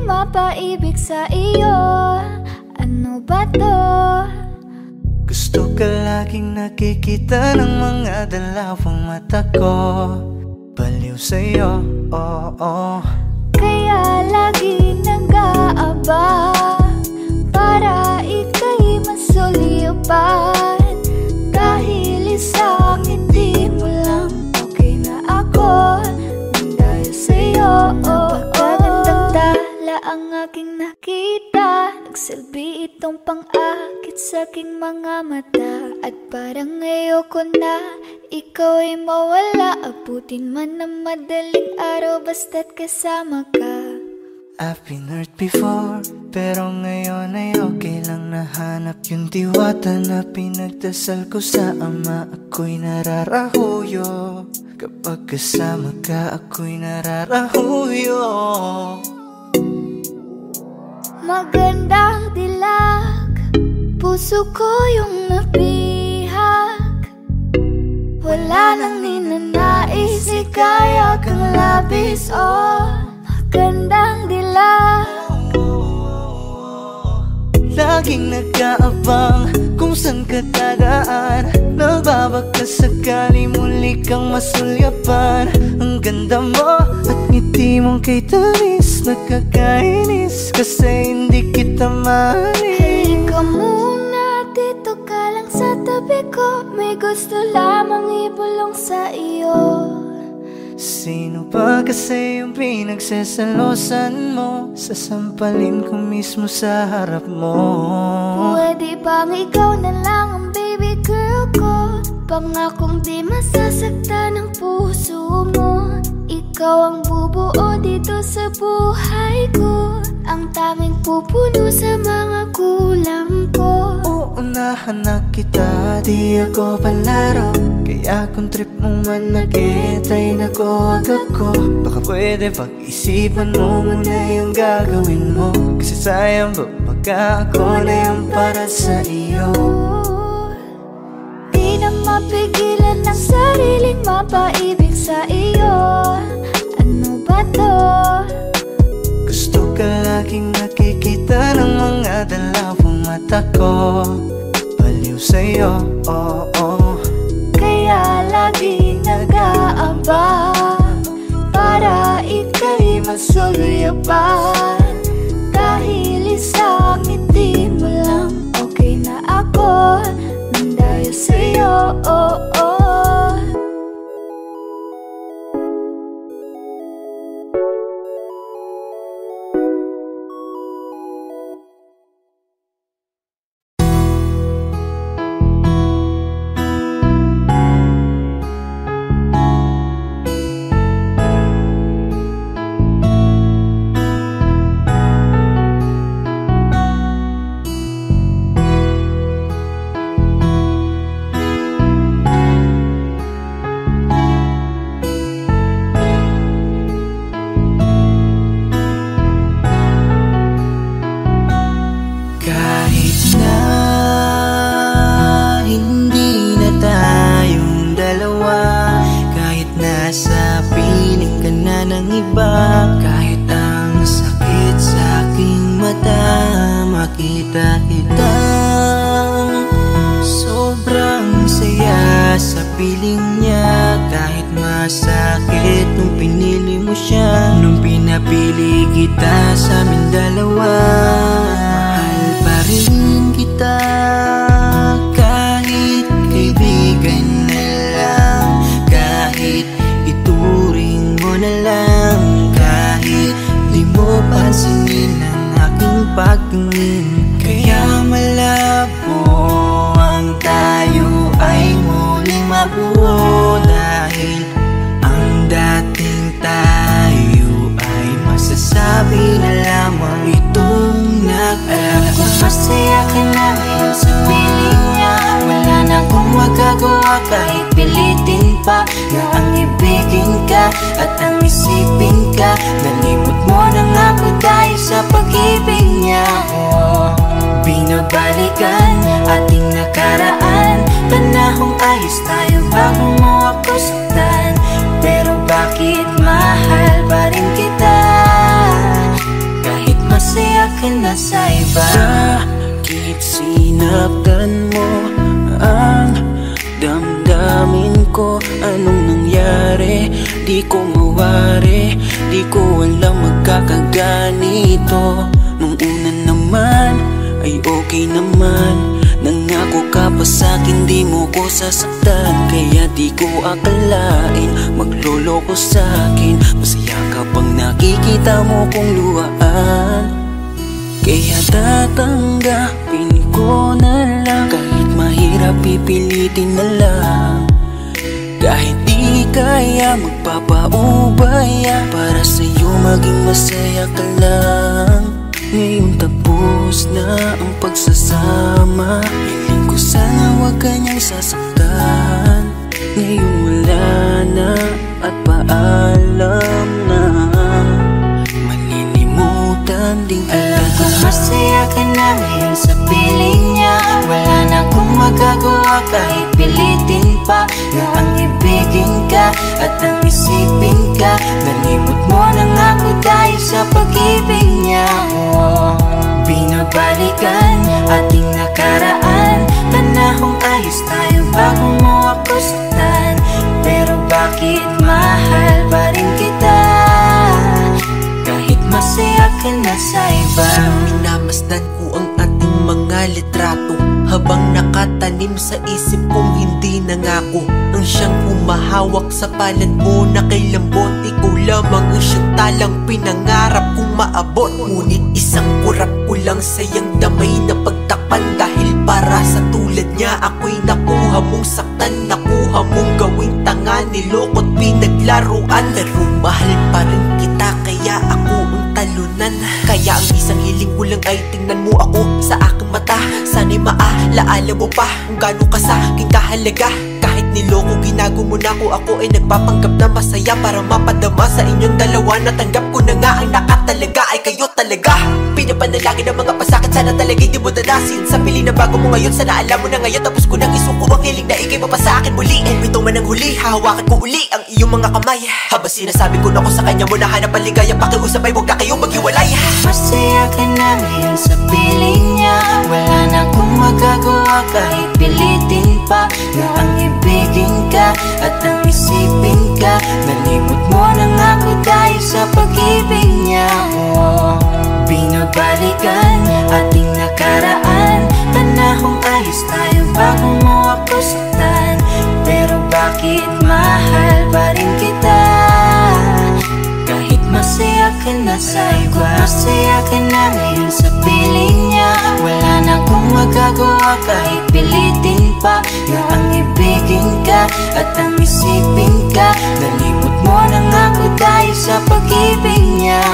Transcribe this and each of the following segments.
mapaibig sa iyo. Ano ba to? Gusto ka laging nakikita ng mga dalawang mata ko. Baliw sa'yo, oo. Kaya lagi nag-aabang para ika'y masulipan. Dahil isang hindi mo lang okay na ako nang dahil sa'yo. Napakagandang tala ang aking nakita. Nagsilbi itong pang-akit sa aking mga mata. At parang ayoko na ikaw ay mawala. Abutin man ng madaling araw basta't kasama ka. I've been hurt before, pero ngayon ay okay lang. Nahanap yung diwata na pinagdasal ko sa Ama. Ako'y nararahuyo, kapag kasama ka ako'y nararahuyo. Magandang dilag, puso ko yung napihag. Wala nang ninanais, ikaya kang labis. Oh, magandang dilag. Laging nag-aabang kung saan ka dadaan. Nagbabaka sakali muli kang masulyapan. Ang ganda mo at ngiti mong kay tamis. Nakakainis kasi hindi kita maalis. Halika muna, dito ka lang sa tabi ko. May gusto lamang ibulong sa iyo. Sino ba kasi yung pinagsasalosan mo? Sasampalin ko mismo sa harap mo. Pwede bang ikaw na lang ang baby girl ko? Pangakong di masasaktan ang puso mo. Ikaw ang bubuo dito sa buhay ko. Ang tanging pupuno sa mga kulang ko. Uunahan na kita, di ako palaro. Kaya kung trip mo man nag-etay na ko ako. Baka pwede pag-isipan mo muna yung gagawin mo. Kasi sayang ba baka ako na yung para sa iyo. Di na mapigilan ng sariling mapaibig sa iyo. Ano ba to? Gusto ka laging nakikita ng mga dalawang mata ko. Baliw sa'yo, oo. Kaya lagi nag-aabang para ika'y masulyapan. Dahil isang ngiti mo lang okay na ako nang dahil sa'yo, oo. Makita kita, sobrang saya sa piling niya. Kahit masakit nung pinili mo siya, nung pinapili kita sa amin dalawa. Mahal pa rin kita kahit kaibigan na lang. Kahit ituring mo na lang, kahit di mo pansinin ang aking pagtingin. Kaya malabo ang tayo ay muling mabuo. Dahil ang dating tayo ay masasabi na lamang itong alam ko masaya ka na ngayon sa piling niya. Wala na akong magagawa kahit pilitin pa na ang ibigin ka at ang isipin ka. Nalimot mo na nga ako dahil sa pag-ibig niya. Binabalikan ating nakaraan, panahong ayos tayo bago mo ako saktan. Pero bakit mahal pa rin kita? Kahit akin nasa iba. Bakit sinaktan mo ang damdamin ko? Anong nangyari? Di ko mawari, di ko alam magkakaganito. Nung una naman ay okay naman, nangako ka pa sa'kin di mo ko sasaktan. Kaya di ko akalain magloloko sa'kin. Masaya ka pang nakikita mo kong luhaan. Kaya tatanggapin ko na lang, kahit mahirap pipilitin na lang. Kahit di kaya magpapaubaya, para sa'yo maging masaya ka lang. Ngayon tapos na ang pagsasama, hiling ko sana huwag kanyang sasaktan. Ngayon wala na at paalam na, malilimutan din kita. Alam ko masaya ka na ngayon sa piling niya. Wala na akong magagawa kahit pilitin pa, na ang ibigin ka at ang isipin ka. Nalimot mo na nga ako dahil sa pag-ibig niya. Binabalikan ating nakaraan, panahong ayos tayo bago mo ako saktan. Pero bakit mahal pa rin kita, kahit masaya ka na sa iba. Minamasdan ko ang ating mga litrato, habang nakatanim sa isip kong hindi nangako. Ang siyang humahawak sa palad mo na kay lambot, ikaw lamang ang siyang talang pinangarap kong maabot. Ngunit isang kurap ko lang sayang damay na pagtakpan, dahil para sa tulad niya ako'y nakuha mong saktan. Nakuha mong gawing tanga, niloko't pinaglaruan. Pero mahal pa rin kita kaya ako ang talunan. Kaya ang isang hiling ko lang ay tingnan mo ako sa aking mata. Sana'y maalaala mo pa kung gaano ka sa aking kahalaga. Kahit niloko ginago mo na ako ay nagpapanggap na masaya, para mapadama sa inyong dalawa. Natanggap ko na nga ang nakatalaga ay kayo talaga. Pinapanalangin ng mga pasakit, sana talaga di mo danasin. Sa pili na bago mo ngayon, sana alam mo na ngayon. Tapos ko nang isuko ang hiling na ikay pa sa akin muli. Ito man ang huli, hahawakan ko uli ang iyong mga kamay. Habang sinasabi ko na ko sa kanya mo na hanap ang ligaya, pakiusap ay huwag na kayong maghiwalay. Masaya ka na ngayon sa piling niya. Wala na akong magagawa kahit pilitin pa, na ang ibigin ka at ang isipin ka. Nalimot mo na nga ako dahil sa pag-ibig niya. Binabalikan ating nakaraan, panahong ayos tayo bago mo ako saktan. Pero bakit mahal pa rin kita, kahit masaya ka na sa iba. Masaya ka na ngayon sa piling niya. Wala na akong magagawa kahit pilitin pa, na ang ibigin ka at ang isipin ka. Nalimot mo na nga ako dahil sa pag-ibig niya.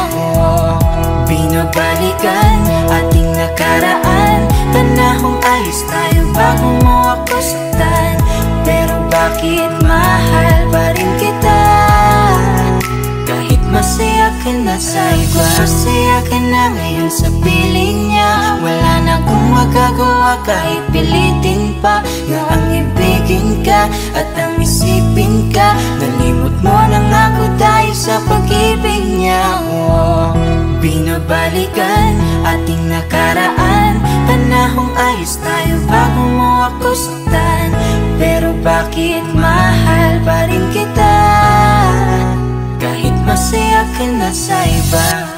Binabalikan ating nakaraan, panahong ayos tayo bago mo ako saktan. Pero bakit mahal pa rin kita, kahit masaya ka na sa iba. Masaya ka na ngayon sa piling niya. Wala na akong magagawa kahit pilitin pa, na ang ibigin ka at ang isipin ka. Nalimot mo na nga ako dahil sa pag-ibig niya. Binabalikan ating nakaraan, panahong ayos tayo bago mo ako saktan. Pero bakit mahal pa rin kita, kahit masaya ka na sa iba.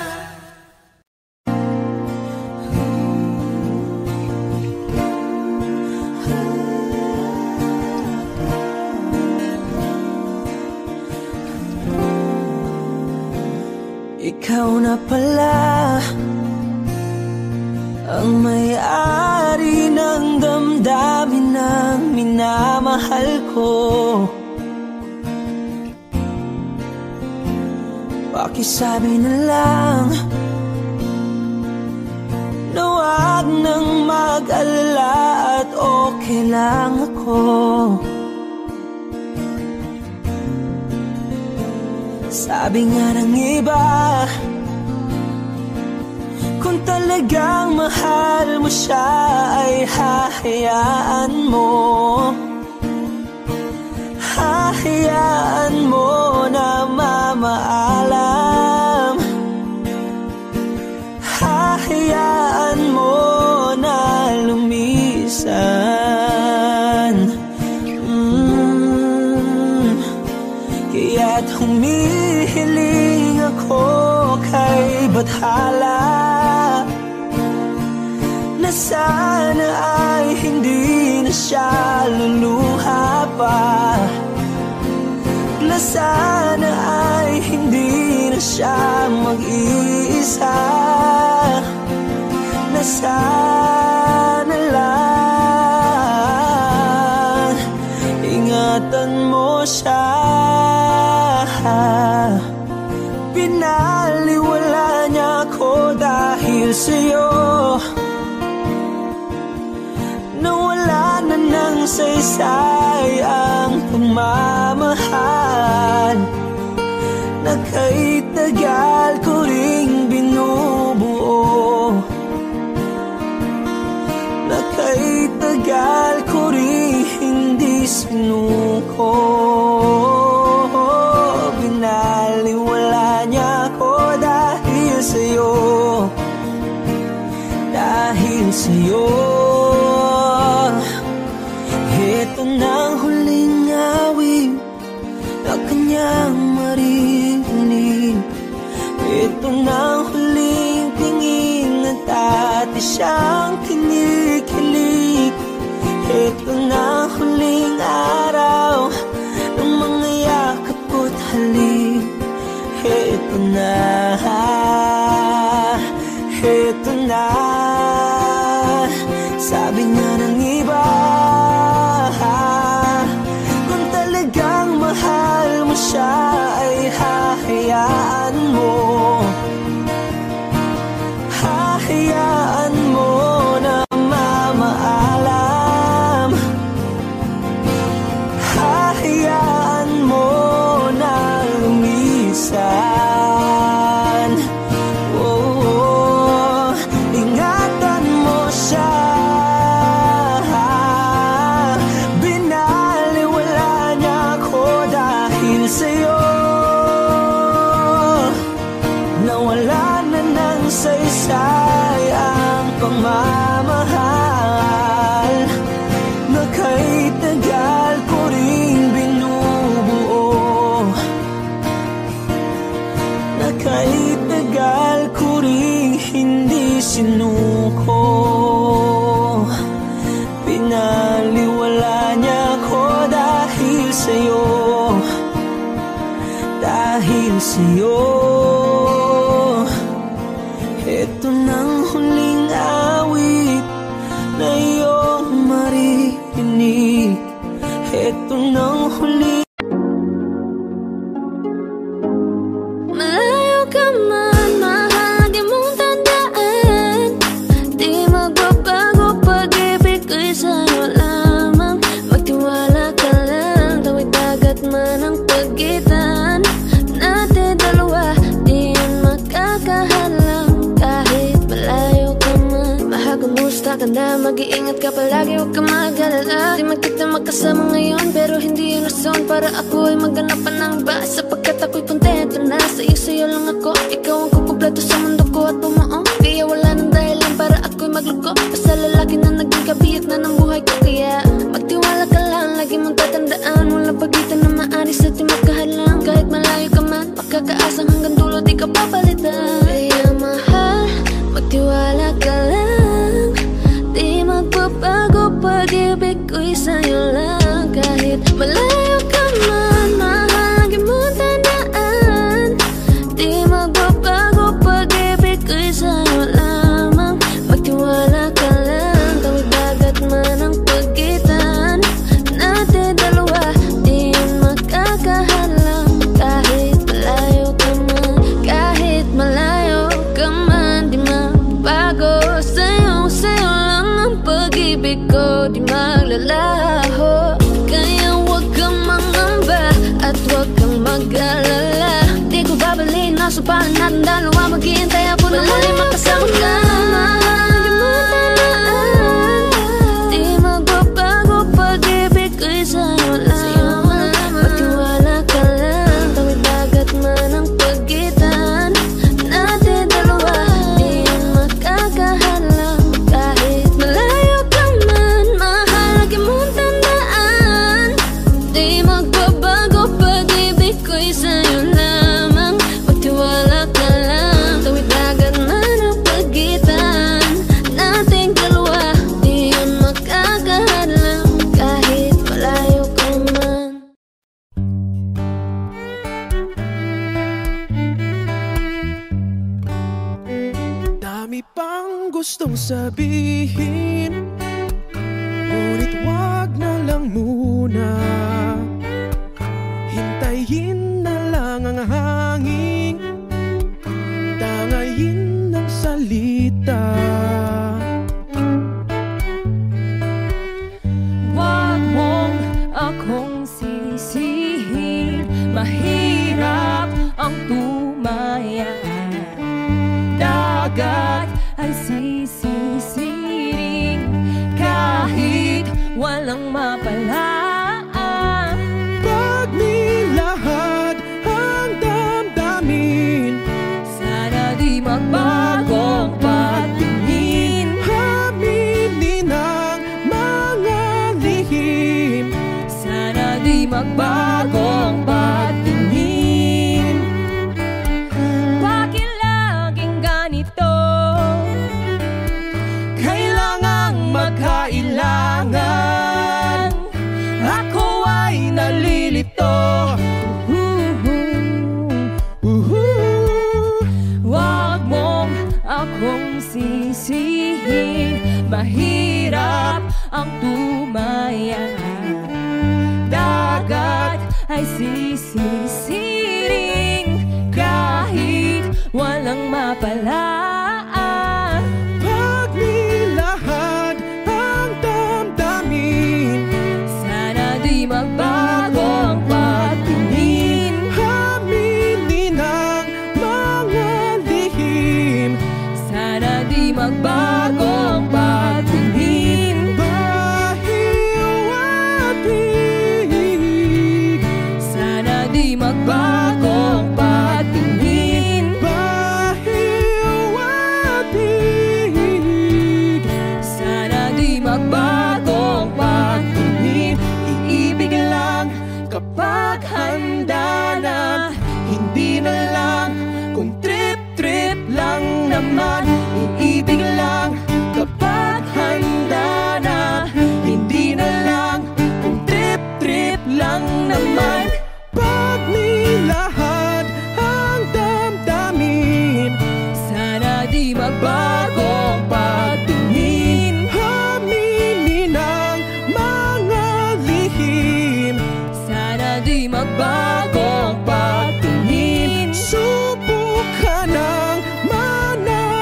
Ikaw na pala ang may-ari ng damdamin ng minamahal ko. Pakisabi na lang na wag nang mag-alala at okay lang ako. Sabi nga ng iba, kung talagang mahal mo siya ay hahayaan mo. Hahayaan mo na mamaalam. Hahayaan Kaya't humihiling ako kay Bathala na sana ay hindi na siya luluha pa, na sana ay hindi na siya mag-iisa, na sana lang ingatan mo siya. Pinaliwala niya ako dahil sa'yo, nawala na ng saysay ang pagmamahal na kay tagal ko ring binubuo, na kay tagal ko ring hindi sinuko. Binaliwala niya ako dahil sa'yo, dahil sa'yo. Ito na ang huling awit na kanyang marinig. Ito na ang huling tingin at dati siyang kinikilig. Ito na ang huling araw ng mga yakap ko't halik. Ito na, ito na. Sabi niya ng iba, kung talagang mahal mo siya ay hahayaan mo, hahayaan mo na mamaalam, hahayaan mo na lumisan. Oh, ingatan mo siya. Binaliwala niya ako dahil sa'yo, nawala na ng saysay ang pagmamahal na kay tagal ko ring binubuo, na kay tagal ko ring hindi sinuko. Pinaliwala niya ako dahil sa'yo, dahil sa'yo. Ito nang huling awit na iyong marinig. Ito nang huling. Malayo ka man, mahal, lagi mong tandaan, di magbabago pag-ibig ko'y sa'yo lamang. Magtiwala ka lang, tawid dagat man ang pagitan natin dalawa, di yun makakahalang. Kahit malayo ka man, mahagumusta ka na, mag-iingat ka palagi, huwag ka mag-alala. Di man kita magkasama ngayon, pero hindi yun rason para ako ay maghanap pa ng iba, sapagkat ako'y kontento na sa'yo lang ako. Ikaw ang kukumpleto sa mundo ko at bumuo, kaya wala nang dahilan para ako'y magluko. Basta lalaki na naging kabiyak na ng buhay ko, kaya magtiwala ka lang, lagi mong tatandaan, walang pagitan na maaris at di magkahalang. Kahit malayo ka man, makakaasang hanggang dulo di ka papalitan. Kaya mahal, magtiwala ka lang, di magbabago pag-ibig ko'y sa'yo lang. Kahit malayo ka man, mahal, lagi mong tandaan, di magbabago pag-ibig ko'y sa'yo lamang. Magtiwala ka lang, tawid dagat man ang pagitan natin dalawa, di yun makakahalang. Kahit malayo ka man, kahit malayo ka man, di magbago sa'yo lang ang pag-ibig ko, di maglalaho. Kaya huwag kang mangamba at huwag kang mag-alala, di ko babaliin na supalan natin dalawa, maghihintay ako na muli makasama ka. Di magbabago pag-ibig ko'y sa'yo lamang. Magtiwala ka lang, tawid dagat man ang pagitan natin dalawa, di yun makakahalang. Kahit malayo ka man, lang muna, hintayin na lang ang hangin, tangayin ng salita. Wag mong akong sisihin, mahirap ang tumaya. Dagat ay sisisiring kahit walang mapalaan. Pag nilahad ang damdamin, sana di magbagong patingin. aminin ang mga lihim, Sana di magbagong patingin. Bakit laging ganito? kailangang magkailangan. Ako ay nalilito. Wag mong akong sisihin, mahirap ang tumaya. Dagat ay sisisiring kahit walang mapalaan. Pag nilahad ang damdamin, Sana di magbagong patingin. aminin ang mga lihim, Sana di magbagong patingin. bahiw at hig, Sana di magbagong patingin. bahiw at hig. Sana di magbagong patingin. Iibig lang kapag handa na, hindi na lang kung trip-trip lang naman. Iibig lang kapag handa na, hindi na lang kung trip-trip lang naman. Pag nilahad ang damdamin, Sana di magbagong patingin. aminin ang mga lihim, Sana di magbagong patingin. subukan ng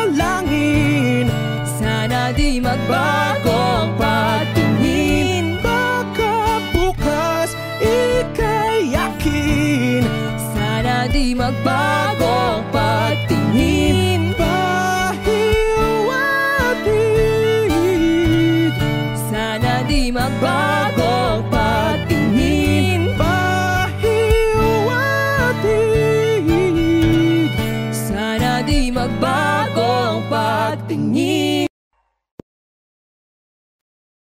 manalangin, Sana di magbagong patingin. baka bukas ika'y yakin. Sana di magbagong patingin. Bahiw at hig, Sana di magbagong patingin. bahiw at hig. Sana di magbagong patingin.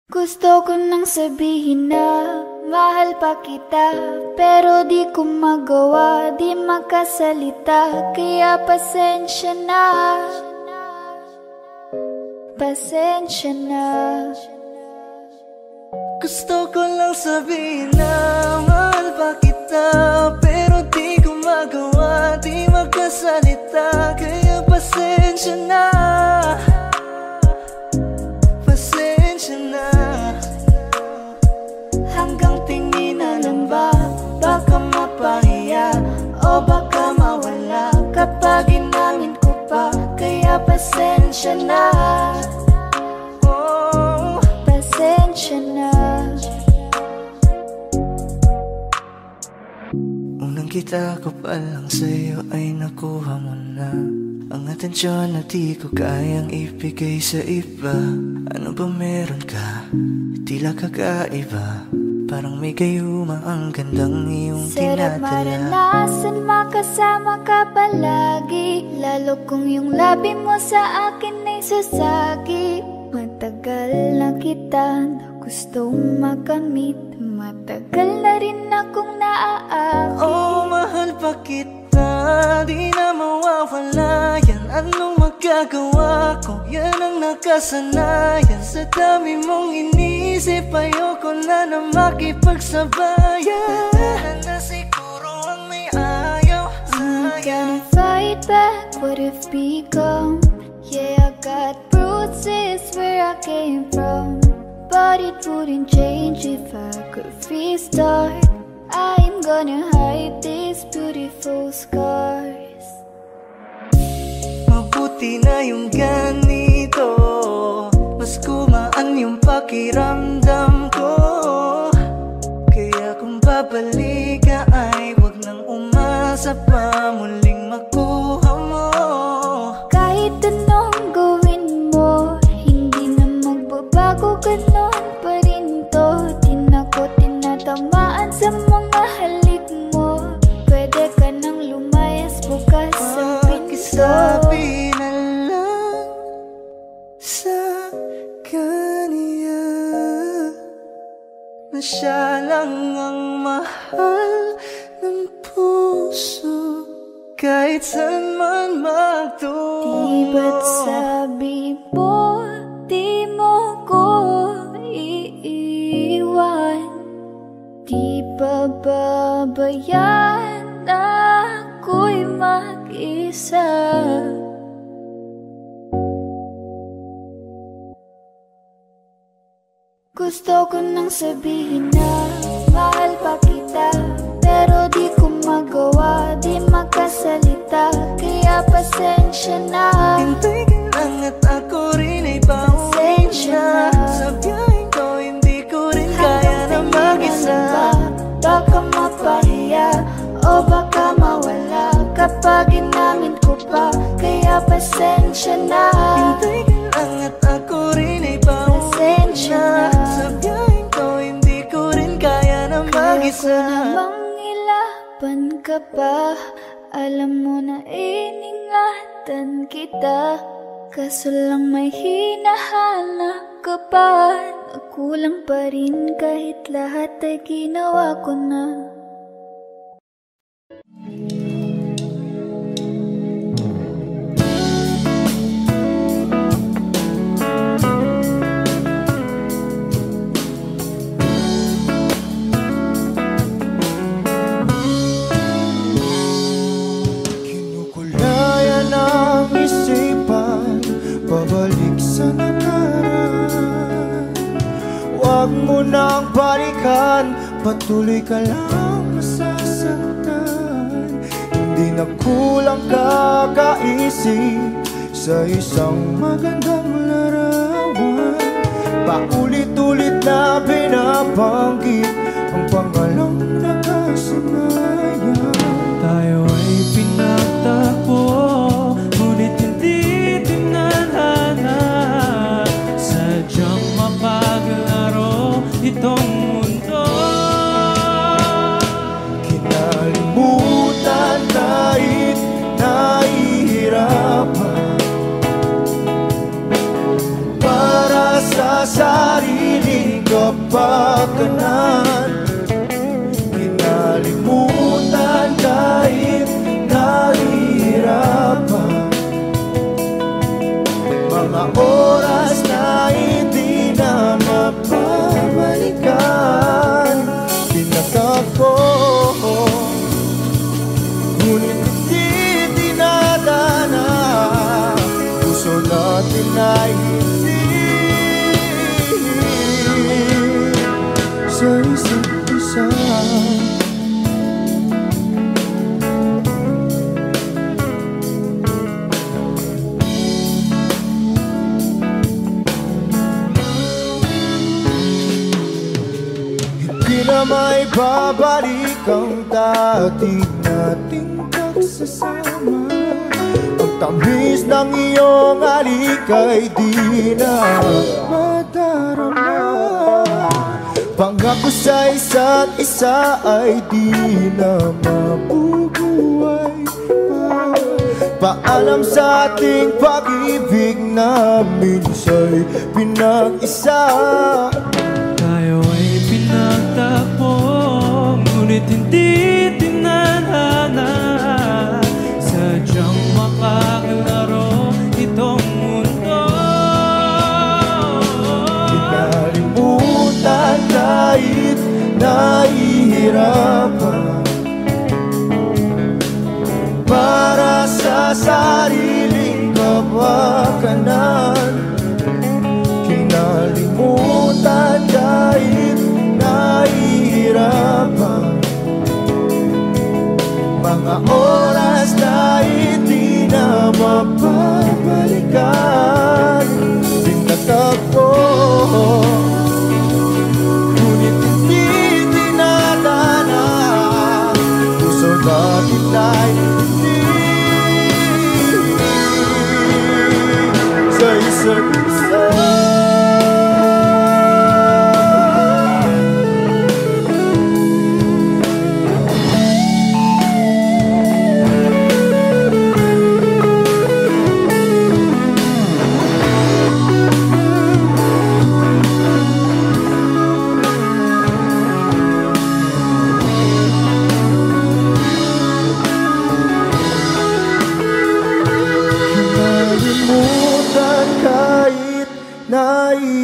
Gusto ko nang sabihin na mahal pa kita, pero di ko magawa, di makasalita. Kaya pasensya na, pasensya na. Gusto ko lang sabihin na mahal pa kita, pero di ko magawa, di magkasalita. Kaya pasensya na, pasensya na. Hanggang tingin na lang ba, baka mapahiya o baka mawala kapag inangin ko pa. Kaya pasensya na, oh, Pasensya na. unang kita ko pa lang sa'yo ay nakuha mo na ang atensyon na di ko kayang ibigay sa iba. Ano ba meron ka? Tila kakaiba, parang may gayuma ang gandang iyong Sarap tinadala. maranasan, makasama ka palagi, lalo kung yung labi mo sa akin ay sasagi. Matagal na kita na gustong makamit, matagal na rin akong naaakit. Oh, mahal pa kita, di na mawawala yan. Anong magagawa ko? Yan ang nakasanayan. Sa dami mong inisip, ayoko na na makipagsabayan. Tara na siguro ang may ayaw Can sa'yo. I fight back what if become? Yeah, I got bruises where I came from. but it wouldn't change if I could restart. I'm gonna hide these beautiful scars. Mabuti na yung ganito, mas gumaan yung pakiramdam ko. Kaya kung babalik ka ay wag nang umasa pa muling makuha mo. Kahit anong gawin mo, hindi na magbabago, ganon pa rin to. Di na ko tinatamaan sa mga halik mo. Pwede ka nang lumayas, bukas ang pinto. Pakisabi na lang sa kanya na siya lang ang mahal ng puso, kahit saan man magtungo. Di ba't sabi mo, di mo ko iiwan? Di ba babayaan na ako'y mag-isa? Gusto ko nang sabihin na mahal pa kita, pero di ko magawa, di makasalita. Kaya pasensya na. Hintay ka lang at ako rin ay pauwi na. Sa biyaheng ko hindi ko rin kaya na mag-isa. Baka mapahiya o baka mawala kapag inamin ko pa. Kaya pasensya na. Hintay ka lang at ako rin ay pauwi na. Sa biyaheng ko hindi ko rin kaya na mag-isa. Kaya ko namang ilaban ka pa, alam mo na iningatan kita. Kaso lang may hinahanap ka pa, nagkulang pa rin kahit lahat ay ginawa ko na. Kinukulayan ang isipan, pabalik sa nakaraan. Huwag mo nang balikan, patuloy ka lang masasaktan. Hindi na kulang kakaisip sa isang magandang larawan. Paulit-ulit na binabanggit ang pangalang nakasanayan. Tayo ay pinagtagpo, ngunit hindi tinadhana. Sadyang mapaglaro itong mundo. Kinalimutan kahit nahihirapan, para sa sariling kapakanan. Kinalimutan kahit nahihirapan, mga oras na hindi na mapabalikan. Pinagtagpo, ngunit hindi dinadana. Puso natin ay hindi sa isa't isa. Hindi na may babalik ang dati nating pagsasama. Ang tamis ng iyong halik ay di na madarama. Pangako sa isa't isa ay di na mabubuhay pa. Paalam sa ating pag-ibig na minsa'y pinag-isa. Tayo ay pinagtagpo, ngunit hindi tinadhana. Sadyang makaglaro itong mundo. Kinalimutan kahit nahihirapan, para sa sariling kapakanan. Kinalimutan mga oras na hindi na mapabalikan. Pinagtagpo, ngunit hindi dinadana. Puso natin ay hindi sa isa't isa.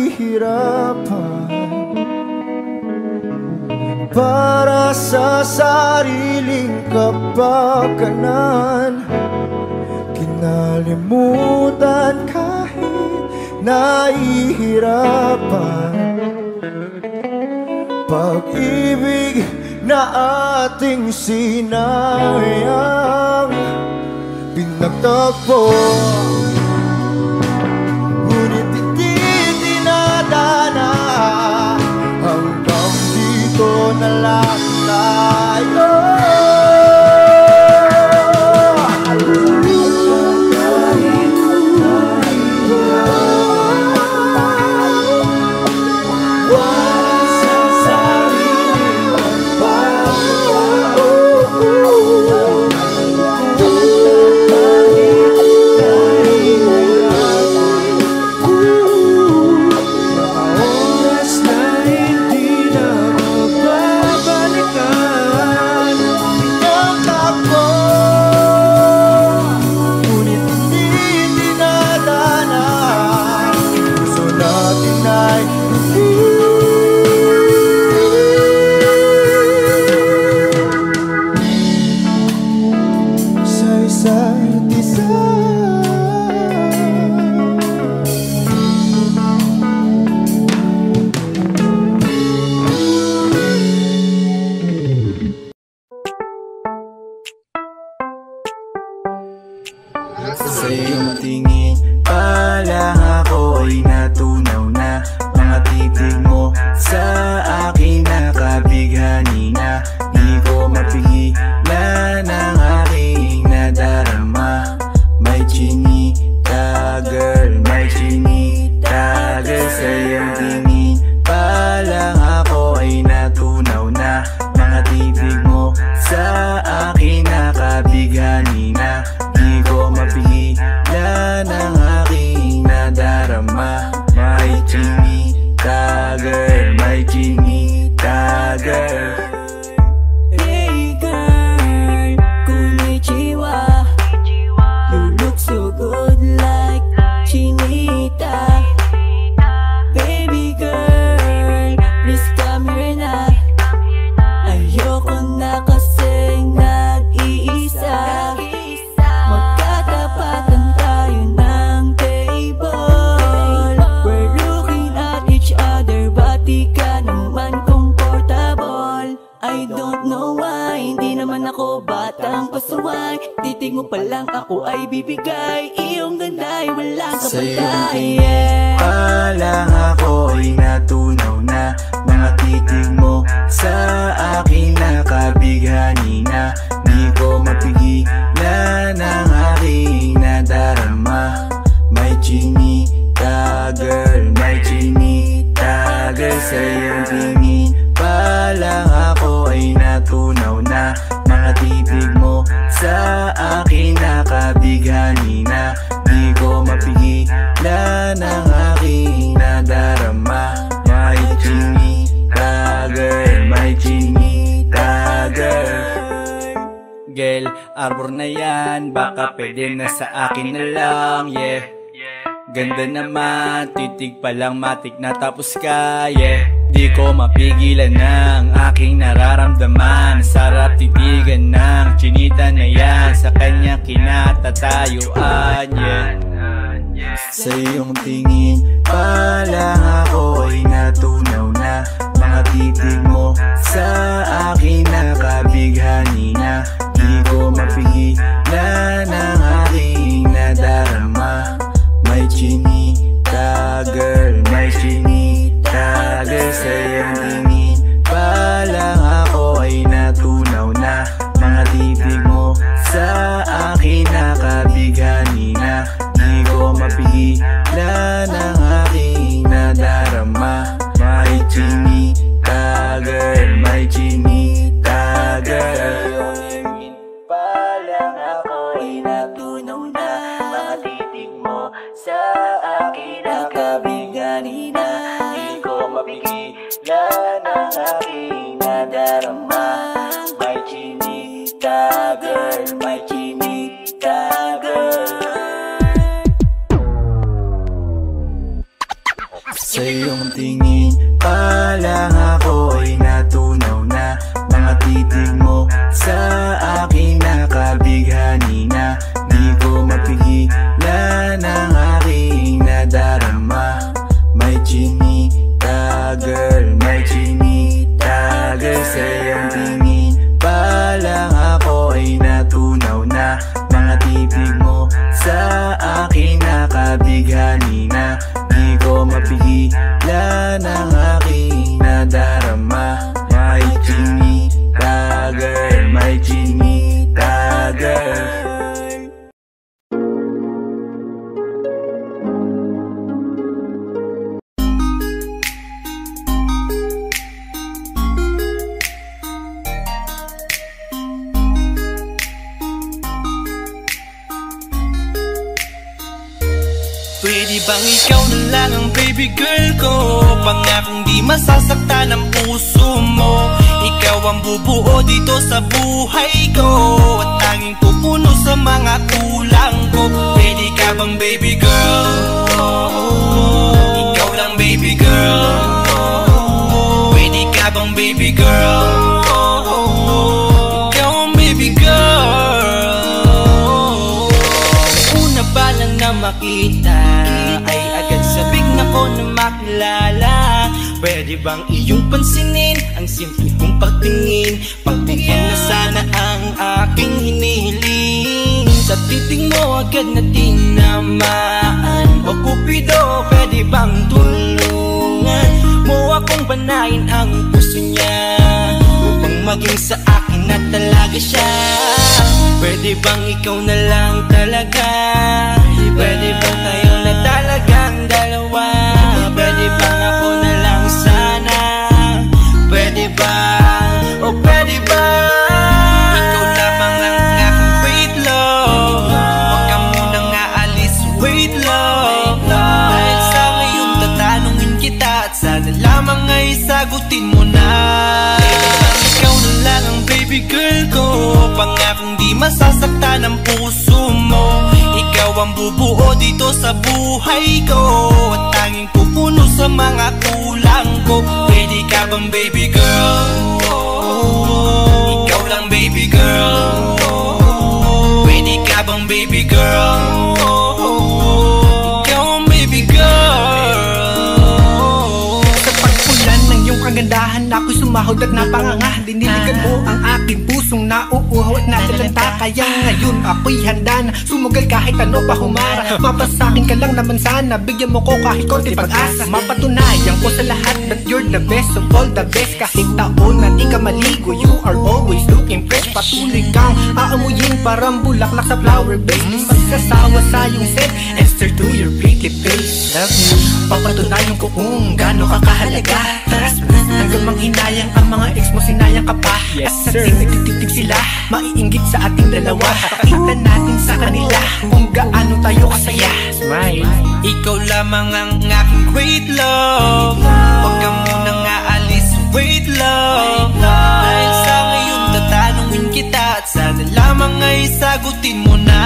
Nahihirapan para sa sariling kapakanan. Kinalimutan kahit nahihirapan. Pag-ibig na ating sinayang pinagtagpo, hanggang dito na lang tayo. Sa iyong tingin pa lang ako ay natunaw na. Mga titig mo sa akin nakabighani na. Di ko mapigilan ang aking nadarama. May chinita girl, may chinita girl. Sa iyong tingin pa lang ako ay natunaw na. Mga titig mo sa akin nakabighani na. Di ko mapigilan ang aking nadarama. May chinita girl, may chinita girl. Hey girl, konnichiwa. You look so good like chinita. Baby girl, please come here na. Ayoko na kasing nag-iisa. Magkatapatan tayo ng table. We're looking at each other, but di ka naman comfortable. I don't know why, hindi naman ako batang pasuway. Titig mo pa lang ako ay bibigay. Iyong ganda ay walang Sa iyong kapatay. tingin pa lang ako ay natunaw na. Mga titig mo sa akin nakabighani na. Di ko mapigilan ang aking nadarama. May chinita girl, may chinita girl. Sa iyong tingin pa lang ako ay natunaw na. Mga titig mo sa akin nakabighani na. Di ko mapigilan ang aking nadarama. May chinita girl, may chinita girl. Girl, arbor na yan, baka pwede na sa akin na lang, yeah. Ganda naman, titig pa lang matik na tapos ka, yeah. Di ko mapigilan ng aking nararamdaman. Sarap titigan ng chinita na yan. Sa kanya kinatatayuan, yeah. Sa iyong tingin pa lang ako ay natunaw na. Mga titig mo sa akin nakabighani na. Di ko chinita girl, my chinita girl. Palang ako'y natunaw na, mga titig mo sa akin nakabigani na. Di ko mapigilan ang aking nadarama. My chinita girl, my chinita girl. Sa iyong tingin pa lang ako ay natunaw na, mga titig mo sa akin nakabighani na. Di ko mapigilan ang aking nadarama. My chinita girl, my chinita girl. Sa iyong tingin pa lang ako ay natunaw na, mga titig mo sa akin nakabighani na. Di ko mapigilan ang aking nadarama. My chinita girl, my chinita girl. Pwede bang ikaw na lang ang baby girl ko? Pangakong di masasaktan ang puso mo. Ikaw ang bubuo dito sa buhay ko, at tanging pupuno sa mga kulang ko. Pwede ka bang baby girl? Ikaw lang baby girl. Pwede ka bang baby girl? Ikaw ang baby girl. Una pa lang na makita ay agad sabik na ko na makilala. Pwede bang iyong pansinin ang simple kong pagtingin? Pagbigyan na sana ang aking hinihiling. Sa titig mo agad na tinamaan. O Cupido, pwede bang tulungan mo akong banayin ang puso niya, upang maging sa akin na talaga siya? Pwede bang ikaw na lang talaga? Pwede bang tayo na talagang dalawa? Pwede bang ako na lang sana? Pwede ba? O pwede ba? Ikaw lamang ang aking wait love. Huwag ka munang aalis, wait love. Dahil sa ngayon tatanungin kita, at sana lamang ay sagutin mo na. Ikaw na lang ang baby girl ko, pangakong di masasaktan ang puso mo. Ikaw ang bubuo dito sa buhay ko, at tanging pupuno sa mga kulang ko. Pwede ka bang baby girl? Ikaw lang baby girl. Pwede ka bang baby girl? Ikaw ang baby girl. Sa pagpulan ng iyong kagandahan, ako'y sumahod at napanganga. Diniligan mo ang aking pusong nauuhaw at natalanta. Kaya ngayon ako'y handa na sumugal kahit ano pa humara. Mapasakin ka lang naman sana, bigyan mo ko kahit konti pag-asa. Mapatunayan ko sa lahat that you're the best of all the best. Kahit taon na di ka maligo, you are always looking fresh. Patuloy kang aamuyin parang bulaklak sa flower base. Di magsasawa sa iyong scent and stir to your pretty face. Love you, papatunayan ko kung gaano ka kahalaga. Trust me, hanggang manghinayang ang mga ex mo, sinayang ka pa. Yes sir, at nagtititig sila, maiinggit sa ating dalawa. Pakita natin sa kanila kung gaano tayo kasaya. Smile. Ikaw lamang ang aking great love. Huwag ka munang aalis, wait love. Dahil sa ngayon tatanungin kita, at sana lamang ay sagutin mo na.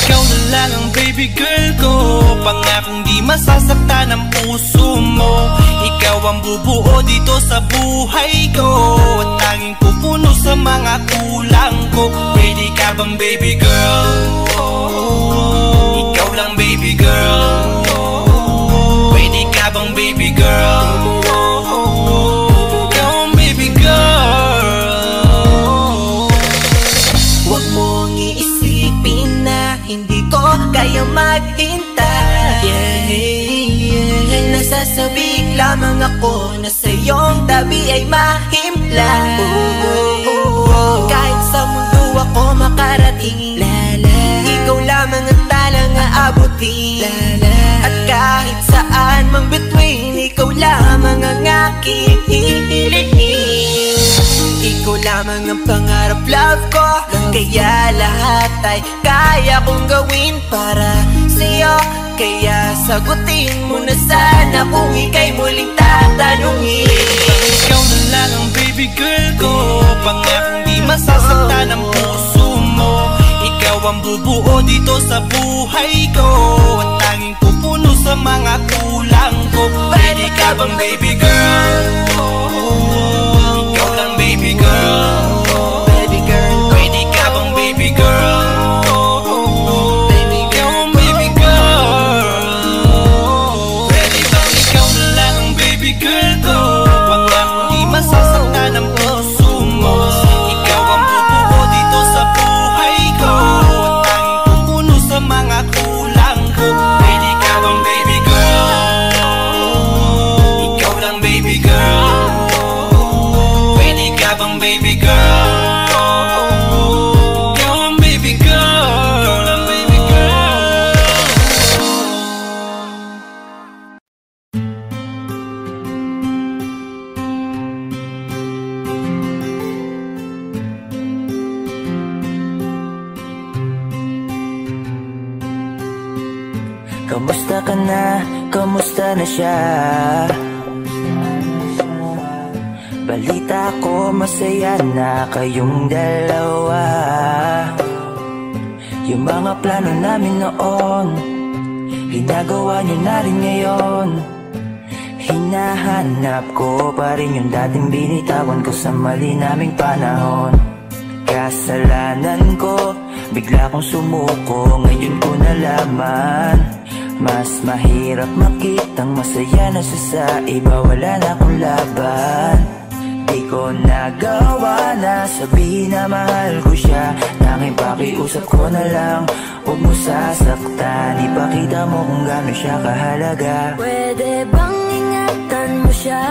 Ikaw na lang ang baby girl ko, pangakong di masasaktan ang puso mo. Ikaw ang bubuo dito sa buhay ko, at tanging pupuno sa mga kulang ko. Pwede ka bang baby girl? Ikaw lang baby girl. Pwede ka bang baby girl? Ikaw ang baby girl. Huwag mong iisipin na hindi ko kaya maghintay. Nasasabik lamang ako na sa iyong tabi ay mahimpla. Kahit sa mundo ako makarating, ikaw lamang ang talang aabutin. At kahit saan mang between, ikaw lamang ang aking lamang ang pangarap, love ko. Kaya lahat ay kaya kong gawin para sa'yo. Kaya sagutin mo na sana kung ika'y muling tatanungin. Ikaw na lang ang baby girl ko, pangakong di masasaktan ang puso mo. Ikaw ang bubuo dito sa buhay ko, at tanging pupuno sa mga kulang ko. Pwede ka bang baby girl? Ikaw lang baby girl. Baby girl, Pwede ka bang baby girl? baby Ikaw girl, ang baby girl. Pwede bang ikaw na lang ang baby girl ko, pangakong di masasaktan ang puso mo. Ikaw ang bubuo dito sa buhay ko, at tanging pupuno sa mga kulang ko. Pwede ka bang baby girl? Ikaw lang baby girl. Pwede ka bang baby girl? Ikaw ang baby girl. Ikaw lang baby girl. kamusta ka na? Kamusta na siya? Balita ko masaya na kayong dalawa. Yung mga plano namin noon, ginagawa niyo na rin ngayon. Hinahanap ko pa rin yung dating binitawan ko sa mali naming panahon. Kasalanan ko, bigla kong sumuko, ngayon ko nalaman. Mas mahirap makitang masaya na siya sa iba, wala na akong laban. Di ko nagawa na sabihin na mahal ko siya, tanging pakiusap ko na lang, huwag mo sasaktan. Ipakita mo kung gaano siya kahalaga. Pwede bang ingatan mo siya?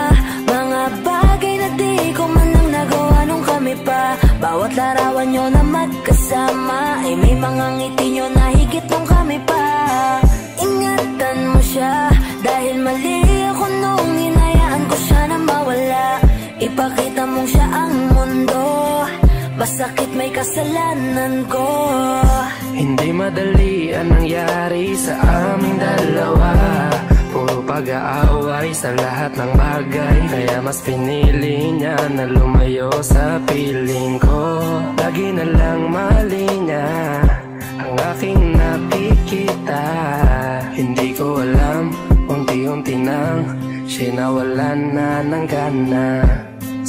Mga bagay na di ko man lang nagawa nung kami pa. Bawat larawan nyo na magkasama ay may mga ngiti nyo na higit nung kami pa. Ingatan mo siya, dahil mali ako nung hinayaan ko siya na mawala. Ipakita mong siya ang mundo, masakit may kasalanan ko. Hindi madali ang nangyari sa aming dalawa, puro pag-aaway sa lahat ng bagay. Kaya mas pinili niya na lumayo sa piling ko. Lagi na lang mali niya ang aking nakikita. Hindi ko alam, unti-unti nang sinawalan na ng gana.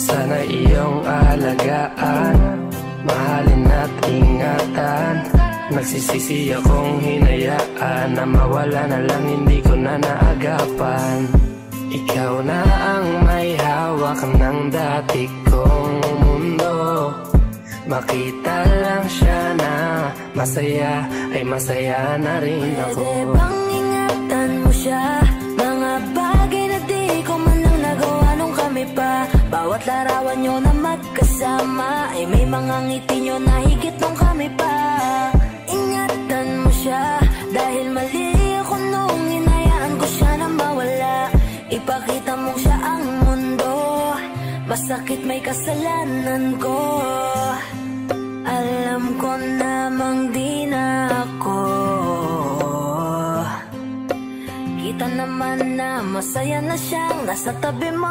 Sana iyong alagaan, mahalin at ingatan. Nagsisisi akong hinayaan na mawala na lang, hindi ko na naagapan. Ikaw na ang may hawak ng dati kong mundo. Makita lang siya na masaya, ay masaya na rin ako. Pwede bang ingatan mo siya? Mga bagay na di ko man lang nagawa nung kami pa. Bawat larawan nyo na magkasama ay may mga ngiti nyo na higit nung kami pa. Ingatan mo siya, dahil mali ako nung hinayaan ko siya na mawala. Ipakita mong siya ang mundo, masakit may kasalanan ko. Alam ko namang di na ako. Kita naman na masaya na siyang nasa tabi mo.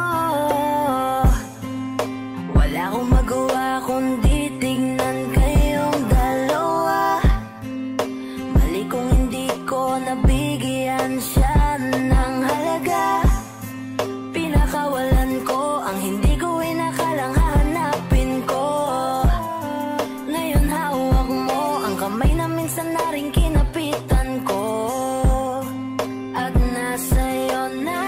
Wala akong magawa kundi tignan kayong dalawa. Mali kung hindi ko nabigyan siya ng halaga. Pinakawalan ko ang hindi ko inakalang hahanapin ko. Ngayon hawak mo ang kamay na minsan na rin kinapitan ko. At nasa'yo na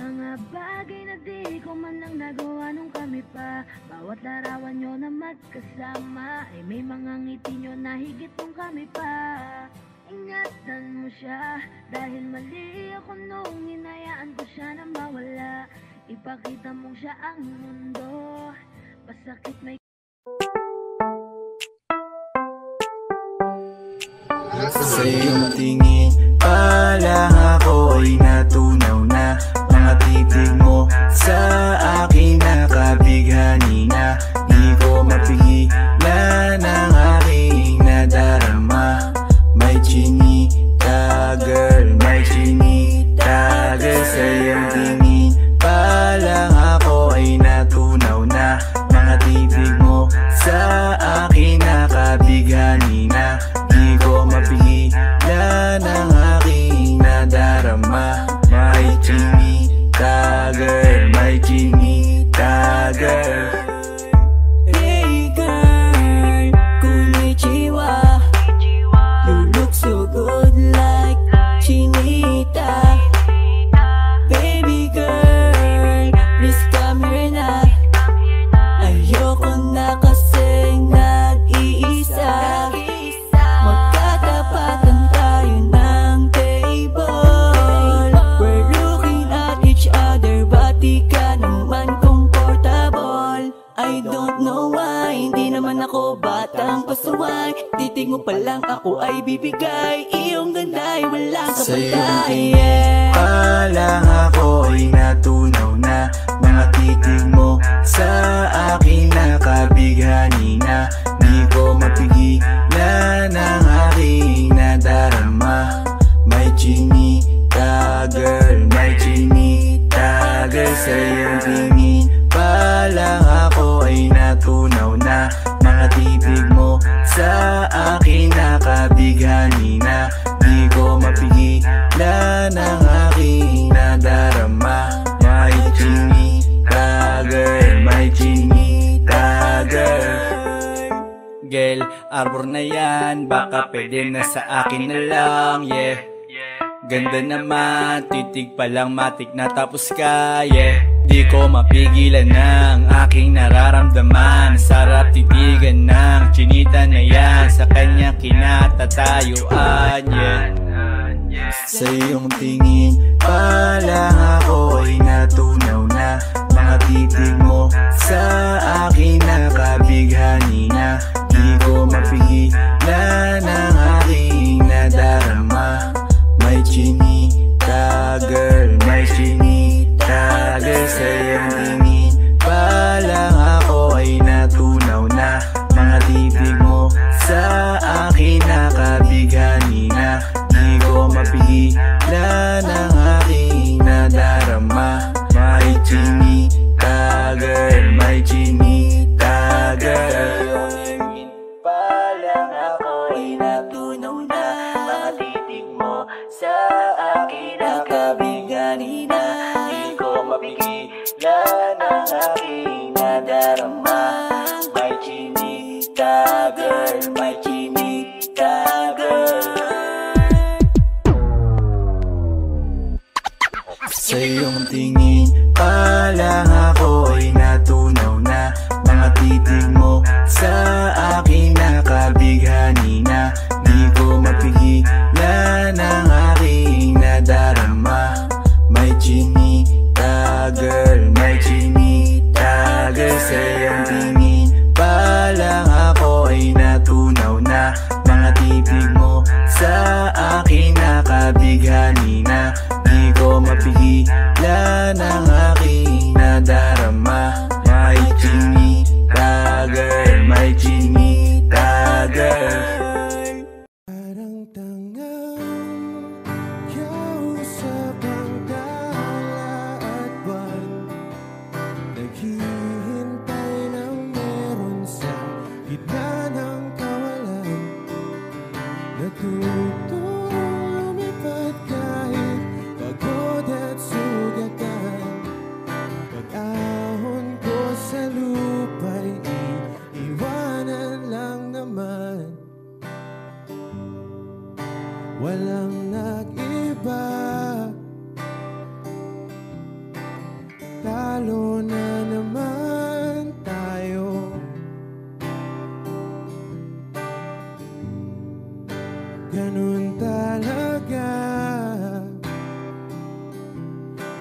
Mga bagay na di ko man lang nagawa nung kami pa. Bawat larawan nyo na magkasama ay may mga ngiti nyo na higit nung kami pa. Ingatan mo siya dahil mali ako nung hinayaan ko siya na mawala. Ipakita mong siya ang mundo, pasakit may Sa iyong tingin pa lang ako ay natunaw na. Mga titig mo sa akin nakabighani na. Di ko mapigilan ang aking nadarama. May chinita girl, may chinita girl. Sa iyong tingin pa lang ako ay natunaw na. Mga titig mo sa akin nakabighani na. Di ko mapigilan ang aking nadarama. May chinita girl, may chinita girl. Hey girl, konnichiwa. You look so good like chinita. Baby girl, please come here na. Ayoko na kasing nag-iisa. Magkatapatan tayo ng table. We're looking at each other, but di ka naman comfortable. I don't know why, hindi naman ako batang pasuway. Titig mo pa lang ako ay bibigay. Iyong ganda ay walang Sa iyong kapatay. tingin pa lang ako ay natunaw na. Mga titig mo sa akin nakabighani na. Di ko mapigilan ang aking nadarama. May chinita girl, may chinita girl. Sa iyong tingin pa lang ako ay natunaw na. Mga titig mo sa akin nakabighani na. Di ko mapigilan ang aking nadarama. May chinita girl, may chinita girl. Girl, arbor na yan, baka pwede na sa akin na lang, yeah. Ganda naman, titig pa lang matik na tapos ka, yeah. Di ko mapigilan ng aking nararamdaman. Sarap titigan ng chinita na yan. Sa kanya kinatatayuan, yeah. Sa iyong tingin pa lang ako ay natunaw na. Mga titig mo sa akin nakabighani na. Di ko mapigilan ang aking nadarama. May chinita girl, may chinita girl. Sa iyong tingin pa lang ako ay natunaw na. Mga titig mo sa akin nakabighani na. Di ko mapigilan ang aking nadarama. May chinita girl, may chinita girl. Pa lang ako ay natunaw na. Mga titig mo sa akin nakabighani na. Di ko mapigilan ang aking nadarama. May chinita girl, may chinita girl. Sa iyong tingin pa lang ako ay natunaw na. Mga titig mo sa akin nakabighani na. Di ko mapigilan ang aking nadarama. May chinita girl, may chinita girl. Sa iyong tingin pa lang ako ay natunaw na. Mga titig mo sa akin nakabighani na. Di ko mapigilan ang aking nadarama. May chinita girl, may chinita girl. Parang tangang kausap ang tala at buwan. Naghihintay ng meron sa gitna ng kawalan. Natutong lumipad kahit pagod at sugatan. Pag-ahon solo na naman tayo. Ganun talaga,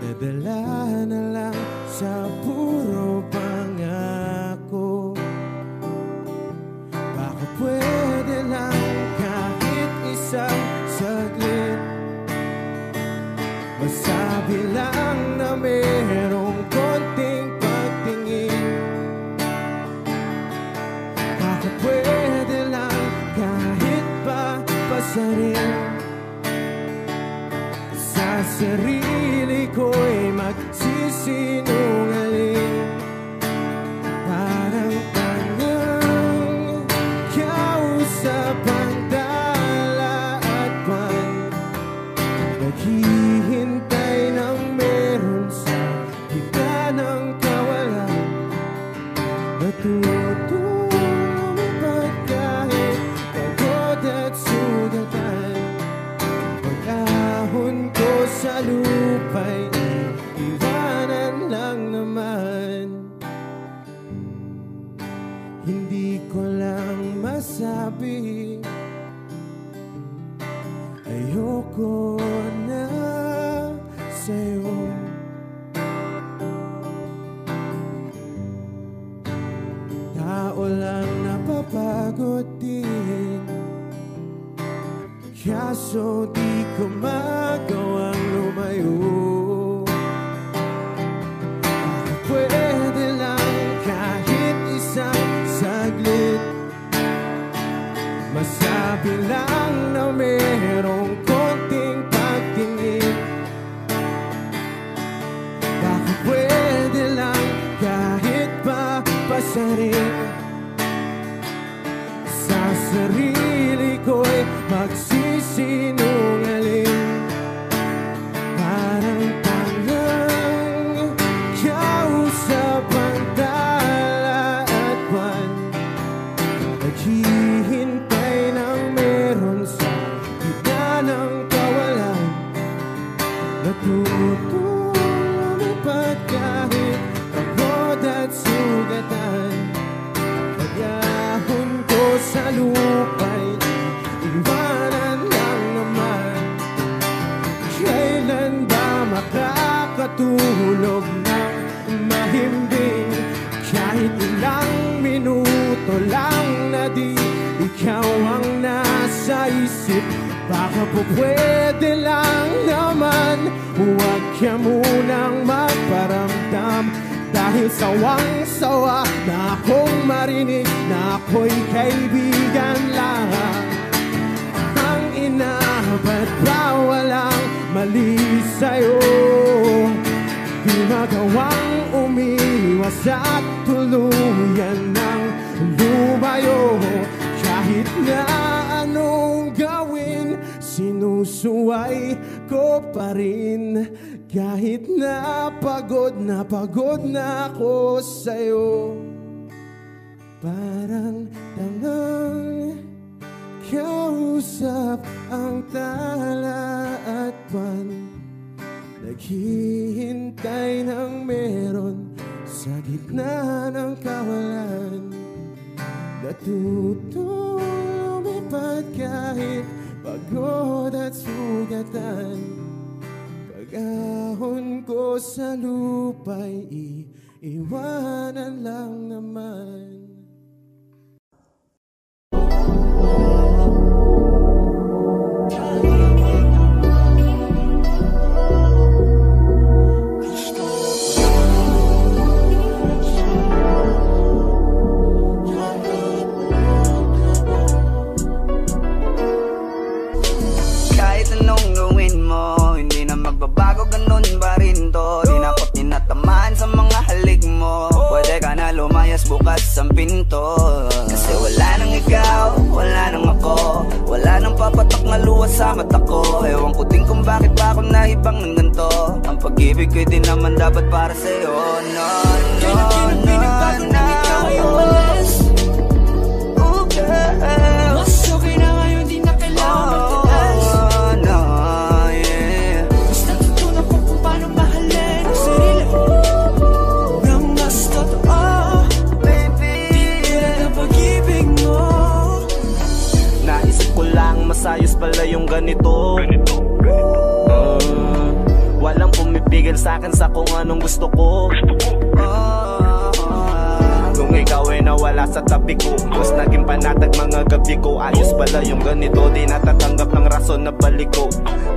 nadala na lang sa puro pangako. Baka pwede lang kahit isang saglit, masabi lang na merong konting pagtingin. Baka pwede lang kahit pa pasarin, sa sarili ko'y magsisinungaling. Parang tangang kausap ang dala at buwan, naghihintay ng meron sa gitna ng kawalan. Natutulumipad kahit pagod at sugatan. Pag-ahon ko sa lupa'y iwanan lang naman. Hindi ko lang masabi, ayoko na sa'yo. Tao lang napapagod din, kaso di ko magawang lumayo. Pwede lang kahit isang saglit, masabi lang na merong konting pagtingin. Baka pwede lang kahit pa pasarin, sa sarili ko'y magsisinungaling. Parang tangang kausap ang dala at buwan, naghihintay ng meron sa gitna ng kawalan. Natutulumipad kahit pagod at sugatan. Pag-ahon ko sa lupa'y iwanan lang naman. Kailan ba makakatulog ng mahimbing, kahit ilang minuto lang na di ikaw ang nasa isip? Baka po pwede lang naman, huwag ka munang magparamdam, dahil sawang-sawa na akong marinig na ako'y kaibigan lang. Ang ina, ba't ba walang mali sa'yo? Di magawang umiwas at tuluyan ng lumayo. Kahit na anong gawin, sinusuway ko pa rin. Kahit na pagod na ako sa'yo. Parang tangang kausap ang tala at buwan, naghihintay ng meron sa gitna ng kawalan. Natutulumipad kahit pagod at sugatan. Pag-ahon ko sa lupa'y iwanan lang naman. Magbabago, ganun ba rin to? Di na ako't tinatamaan sa mga halik mo. Pwede ka na lumayas, bukas ang pinto. Kasi wala nang ikaw, wala nang ako, wala nang papatok na luha sa mata ko. Ewan ko din kung bakit ba ako naibang ng ganito. Ang pag-ibig ko'y di naman dapat para sa'yo. No, no, no, no, ayos. Oh girl, mas okay na ngayon, di na kailangan magtalas. gusto ko. Nung ikaw ay nawala sa tabi ko, mas naging panatag mga gabi ko. Ayos pala yung ganito, di natatanggap ng rason na balik ko.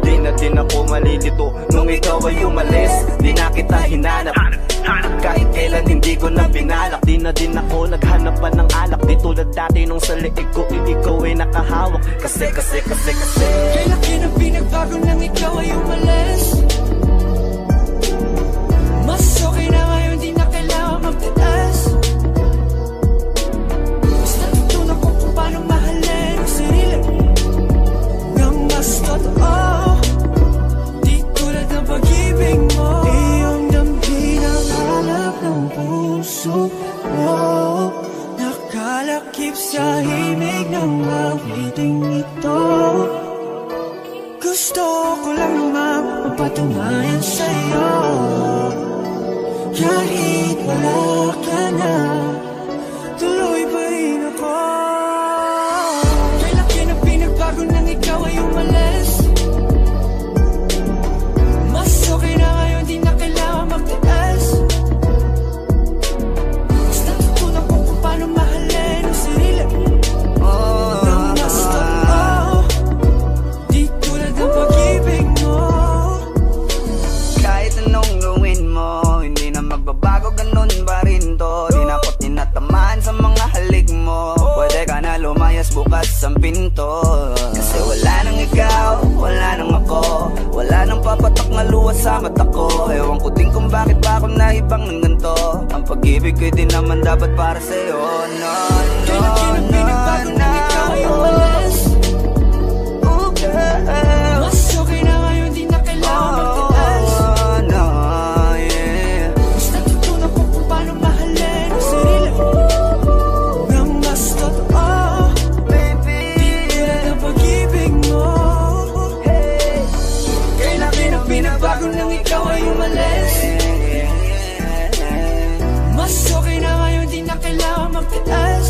Di na din ako malilito. Nung ikaw ay umalis, di na kita hinanap. Kahit kailan hindi ko na pinalak. Di na din ako naghanap pa ng alak. Di tulad dati nung sa liig ko, ikaw ay nakahawak. Kasi kailan na pinagbago nang ikaw ay umalis. Mas okay na ngayon, di na kailangan magtaas. Mas natutunan ko kung paano mahalin ang sarili nang mas totoo. Di tulad ng pag-ibig mo. Iyong damhin ang hanap ng puso mo. Nakalakip sa himig ng awiting ito. Gusto ko lang naman mapatunayan sa'yo. Kahit wala ka na, tuloy pa rin ako. Kailan na pinagbago nang ikaw ay umalis. Mas okay na ngayon, di na kailangan magtaas. Mas natutunan ko kung paano mahalin ang sarili nang mas totoo. Di tulad ng pag-ibig mo. Kahit anong gawin mo, hindi na magbabago, ganun pa rin to. Di na ako tinatamaan sa mga halik mo. Pwede ka na lumayas, bukas ang pinto. Kasi wala nang ikaw, wala nang ako. Wala nang papatak na luwas sa mata ko. Ewan ko din kung bakit ba ako naibang ng ganito. Ang pag-ibig ko'y di naman dapat para sa'yo. No, Kailan pinagbago nang ikaw ay umalis. Mas okay na ngayon, di na kailangan magtaas. Mas natutunan ko kung paano mahalin ang sarili nang mas totoo. Di tulad ng pag-ibig mo. Kailan pinagbago nang ikaw ay umalis. Mas okay na ngayon, di na kailangan magtaas.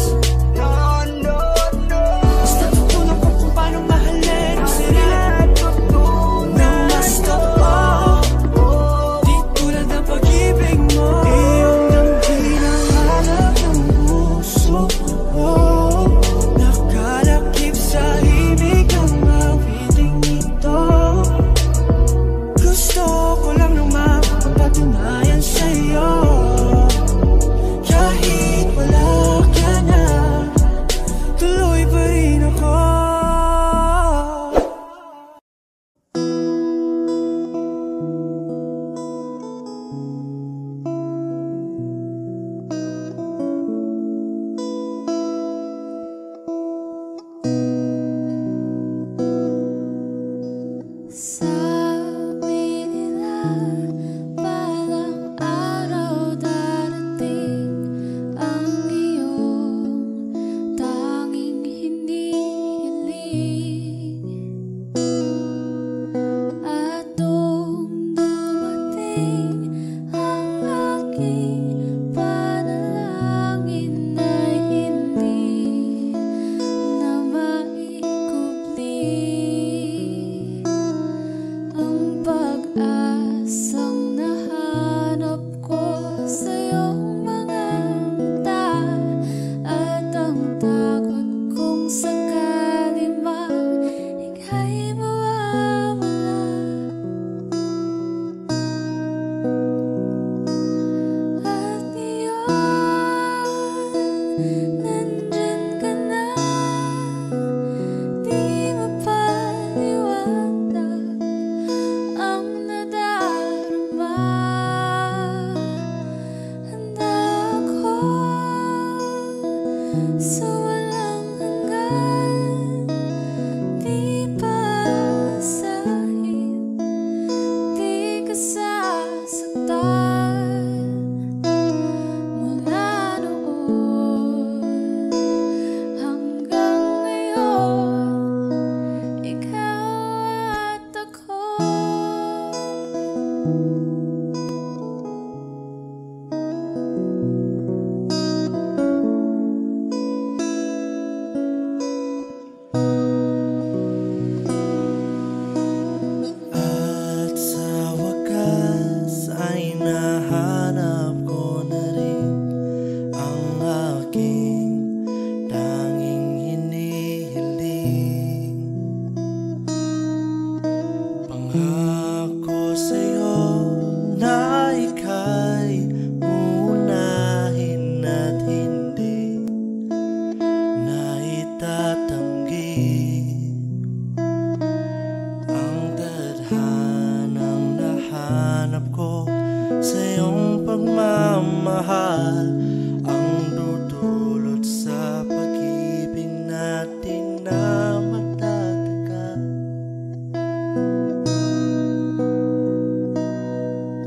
iyong pagmamahal ang dudulot sa pag-ibig natin na matatagal.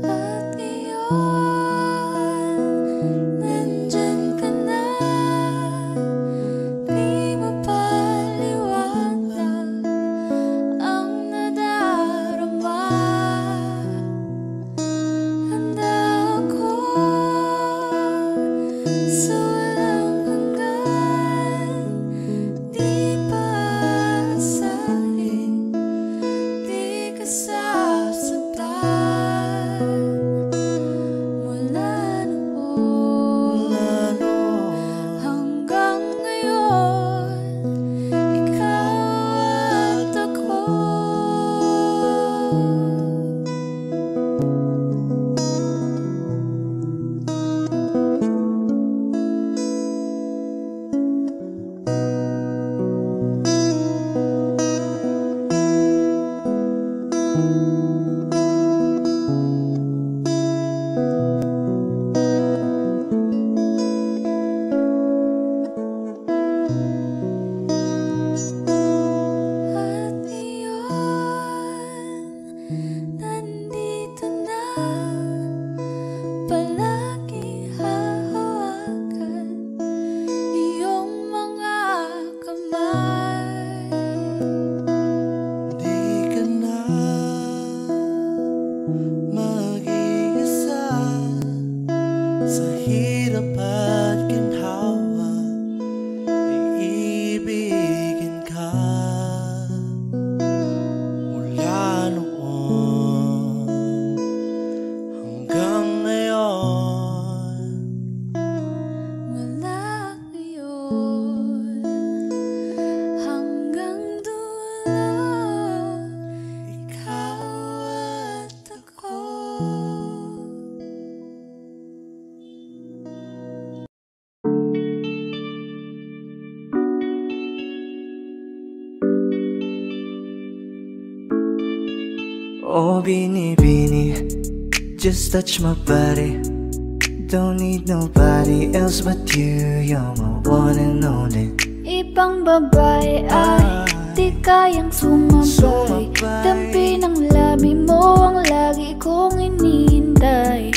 At ngayon, nandyan ka na, di mo paliwanag ang nadarama. Handa ako sa walang hanggan, di pa asahin, di ka sasaktan. Mula noon hanggang ngayon, ikaw at ako. At iyon, nandito na, palagi hahawakan iyong mga kamay. Di ka na mag-iisa sa hirap at ginhawa, iibigin ka. Mula noon hanggang ngayon, Mula ngayon hanggang dulo, ikaw at ako. Oh, Bini, just touch my body. Don't need nobody else but you. You're my one and only. Ibang babae ay di kayang sumabay. Dampi ng labi mo ang lagi kong inihintay.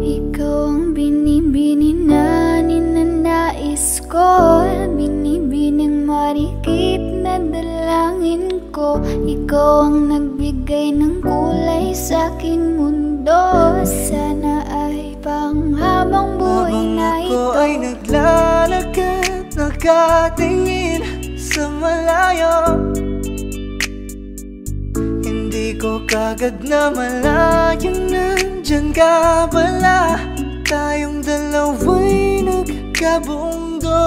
Ikaw ang binibini na ninanais ko, binibining marikit na dalangin ko. Ikaw ang nagbigay ng kulay sa aking mundo. Sana ay panghabang buhay na Habang ito. ako ay naglalakad, nakatingin sa malayo, hindi ko kagad na malayo, nandyan ka pala. Tayong dalawa'y nagkabundo.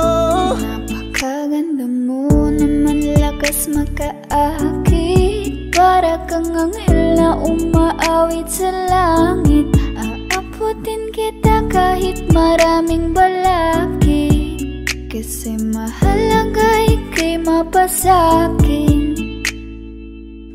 Napakaganda mo naman, lakas makaakit. Para kang anghel na umaawit sa langit. Aabutin kita kahit maraming balakid, kasi mahalaga ika'y mapasakin.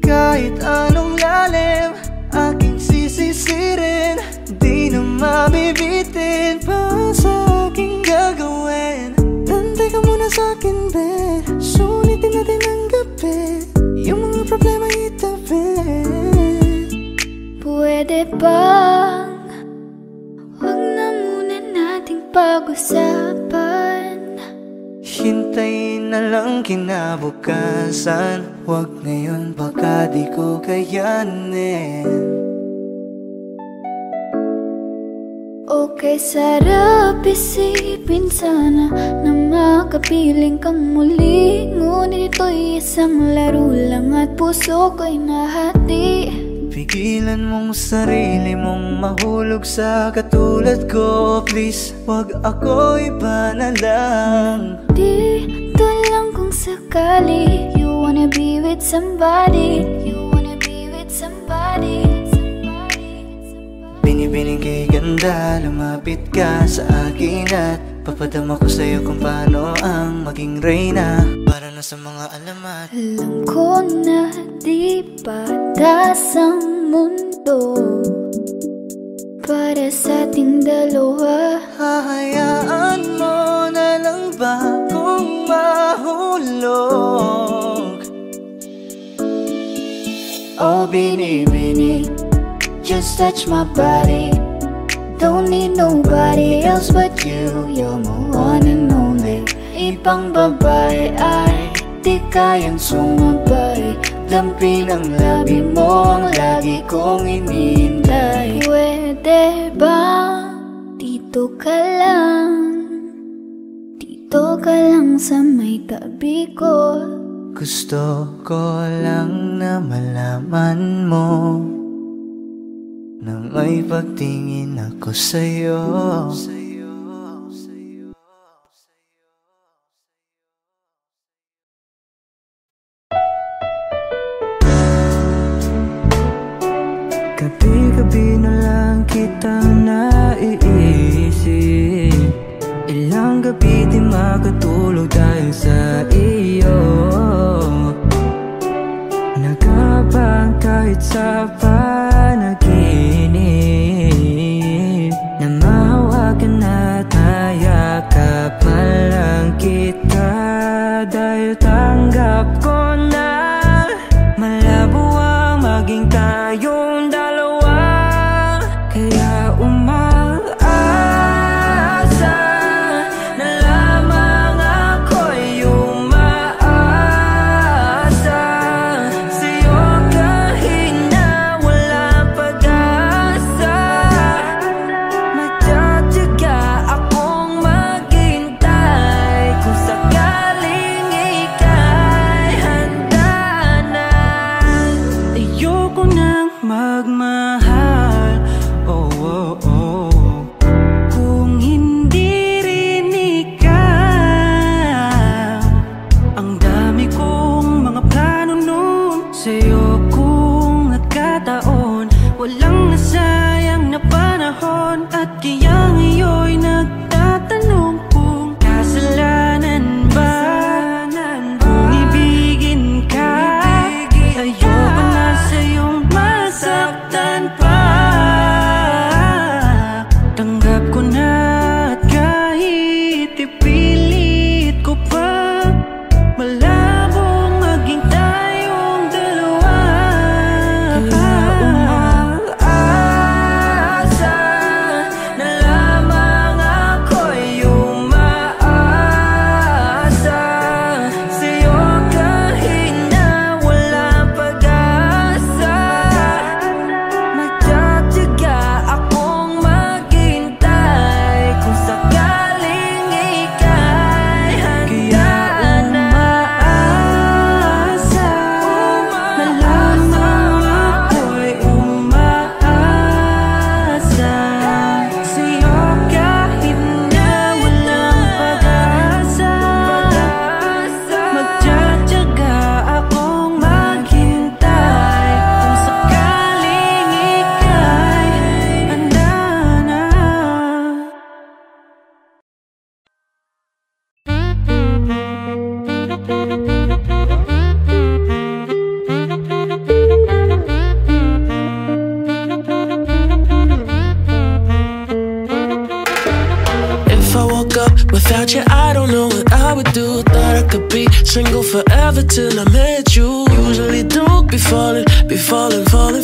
Kahit anong lalim, aking sisisirin, di na mabibitin pa sa aking gagawin. Nantay ka muna sa'kin, babe, sulitin natin ang gabi, yung mga problema itabi. Pwede bang wag na muna nating pag-usapan? Hintayin na lang kinabukasan, wag ngayon baka di ko kayanin. Okay, sarap isipin sana na makapiling kang muli. Ngunit ito'y isang laro lang at puso ko'y nahati. Pigilan mong sarili mong mahulog sa katulad ko. Please, wag ako, iba na lang. Dito lang kung sakali you wanna be with somebody, you wanna be with somebody. Binibining kay ganda, lumapit ka sa akin at papadama ko sa'yo kung paano ang maging reyna. Para na sa mga alamat. Alam ko na di patas ang mundo, para sa ating dalawa. Hahayaan mo na lang ba kung mahulog? Oh binibini, just touch my body. Don't need nobody else but you. You're my one and only. Ibang babae ay di kayang sumabay. Dampi ng labi mo ang lagi kong inihintay. Pwede ba dito ka lang sa may tabi ko? Gusto ko lang na malaman mo na may pagtingin ako sa'yo. Gabi-gabi na lang kitang naiisip. Ilang gabi di makatulog dahil sa iyo. Nagkabang kahit sa panaginip na mahawakan at nayakapan lang kita. Dahil tanggap ko na malabo ang maging tayong dalawa. Kaya umaasa na lamang ako'y umaasa sa'yo kahit na walang pag-asa. Magtsatsaga akong maghintay kung sakaling ika'y handa na. Ayoko nang magmahal, oh, oh, oh, kung hindi rin ikaw. Ang dami kong mga plano nun sa'yo kung nagkataon. Walang nasayang na panahon at kaya ngayon'y nagtatanong kung kasalanan ba kung ibigin ka. Ayoko na sa'yong masaktan pa. Tanggap ko na at kahit ipilit ko pa, malabong maging tayong dalawa. Kaya umaasa na lamang ako'y umaasa sa'yo kahit na walang pag-asa. Magtsatsaga akong maghintay kung sakaling ika'y handa na. Umaasa na lamang ako'y umaasa sa'yo kahit na walang pag-asa. Magtsatsaga akong maghintay kung sakaling ika'y handa na. If I woke up without you, I don't know what I would do. Thought I could be single forever till I met you. Usually don't be falling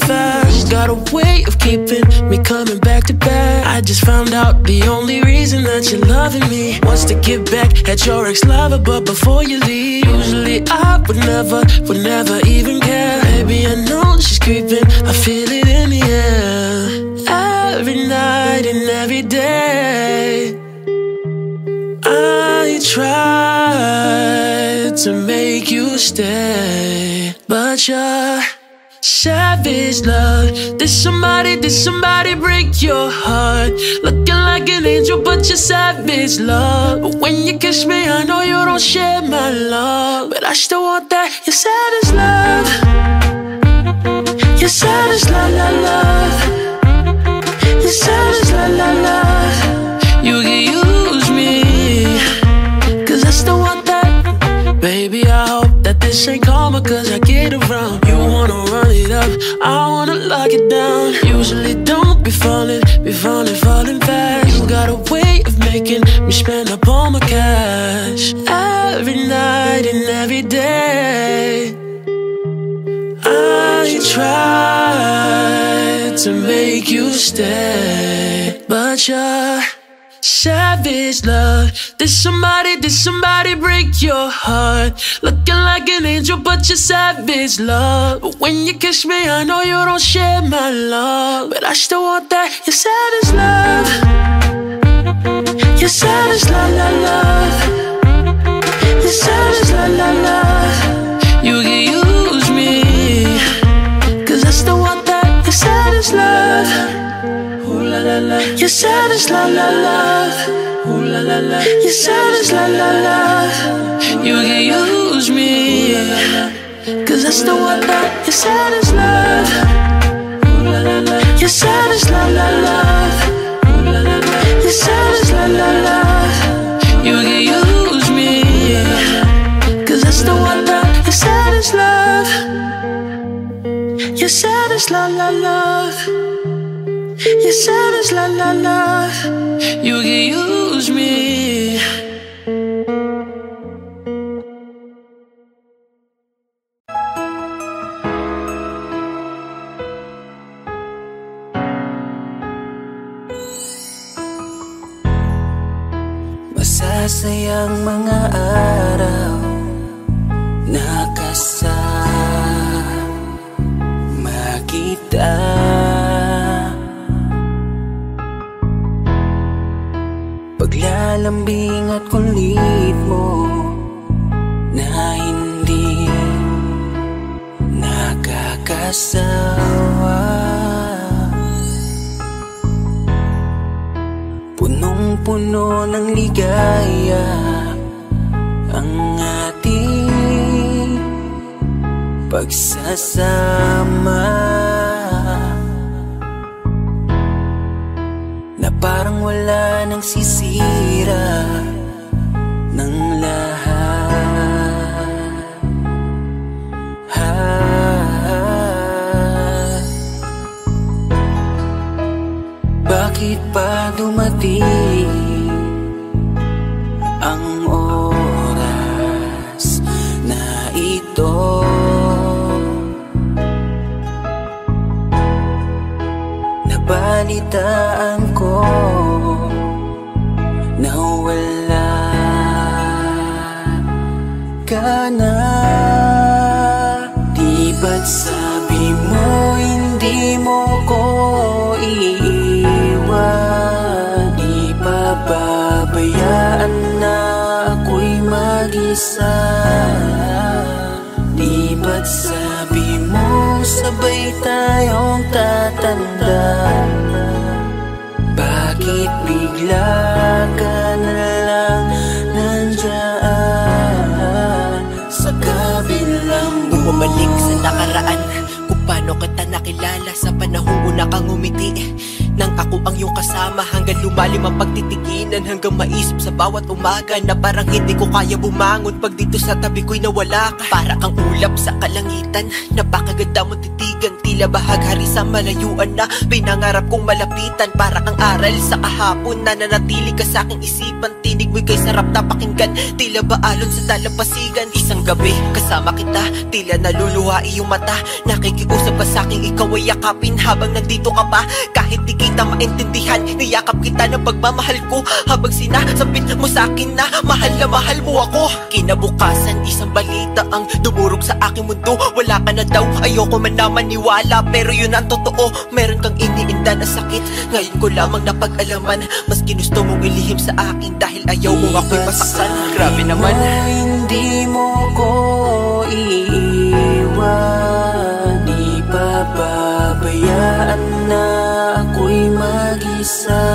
fast. Got a way of keeping me coming back to back. I just found out the only reason that you're loving me was to get back at your ex-lover, but before you leave, usually I would never even care. Baby, I know she's creeping, I feel it in the air. Every night and every day I tried to make you stay, but you're savage love. Did somebody break your heart? Looking like an angel, but you're savage love. But when you kiss me, I know you don't share my love, but I still want that. Your savage love, your savage love, love, love. Your savage love, love, love. You can use me, 'cause I still want that. Baby, I hope that this ain't karma, 'cause I get around. You wanna run it up, I wanna lock it down. Usually don't be falling We falling fast. You got a way of making me spend up all my cash. Every night and every day I tried to make you stay, but you're savage love. Did somebody break your heart? Looking like an angel but you're savage love. But when you kiss me I know you don't share my love, but I still want that. You're savage love. You're savage love, love, love. You're savage love, love, love. You can use me, cause I still want that. You're savage love. Ooh la la la. You're savage love, love, love. Ooh la la la. You're savage love, love, love. You can use me, cause I still want that. You're savage love. Ooh la la la. You're savage love, love, love. Ooh la la la. You're savage love, love, love. You can use me, cause I still want that. You're savage love. You're savage love, love, love. You're savage, la la la. You can use me. Masasayang mga araw na kasama kita. Paglalambing at kulit mo na hindi nakakasawa. Punong-puno ng ligaya ang ating pagsasama, na parang wala nang sisira ng lahat. Bakit pa dumating ang oras na ito? Nabalitaan ko na wala ka na. Di ba't sabi mo hindi mo ko iiwan? Di pa babayaan na ako'y mag-isa? Di ba't sabi mo sabay tayong tatanda? Bakit bigla ka na lang nandyan sa kabilang buhay? Bumalik sa nakaraan, kung paano kita nakilala sa panahong una kang umiti. Nang ako ang iyong kasama, hanggang lumalim ang pagtitiginan, hanggang maisip sa bawat umaga na parang hindi ko kaya bumangon pag dito sa tabi ko'y nawala ka. Para kang ulap sa kalangitan, napakaganda mo titigan, tila bahaghari sa malayuan na pinangarap kong malapitan. Para kang aral sa kahapon na nanatili ka sa aking isipan, tinig mo'y kay sarap na pakinggan, tila ba alon sa dalampasigan. Isang gabi kasama kita, tila naluluha iyong mata, nakikiusap ka sa aking ikaw ay yakapin habang nandito ka pa. Kahit di kita maintindihan, niyakap kita ng pagmamahal ko, habang sinasabit mo sa akin na mahal mo ako. Kinabukasan isang balita ang dumurog sa aking mundo, wala ka na daw, ayoko man na maniwala, pero yun ang totoo. Meron kang iniinda na sakit, ngayon ko lamang napag-alaman. Mas ginusto mong ilihim sa akin dahil ayaw mo ako'y masaktan. Grabe naman. Hindi mo ko iiwan, di pa babayaan na ako'y mag-isa.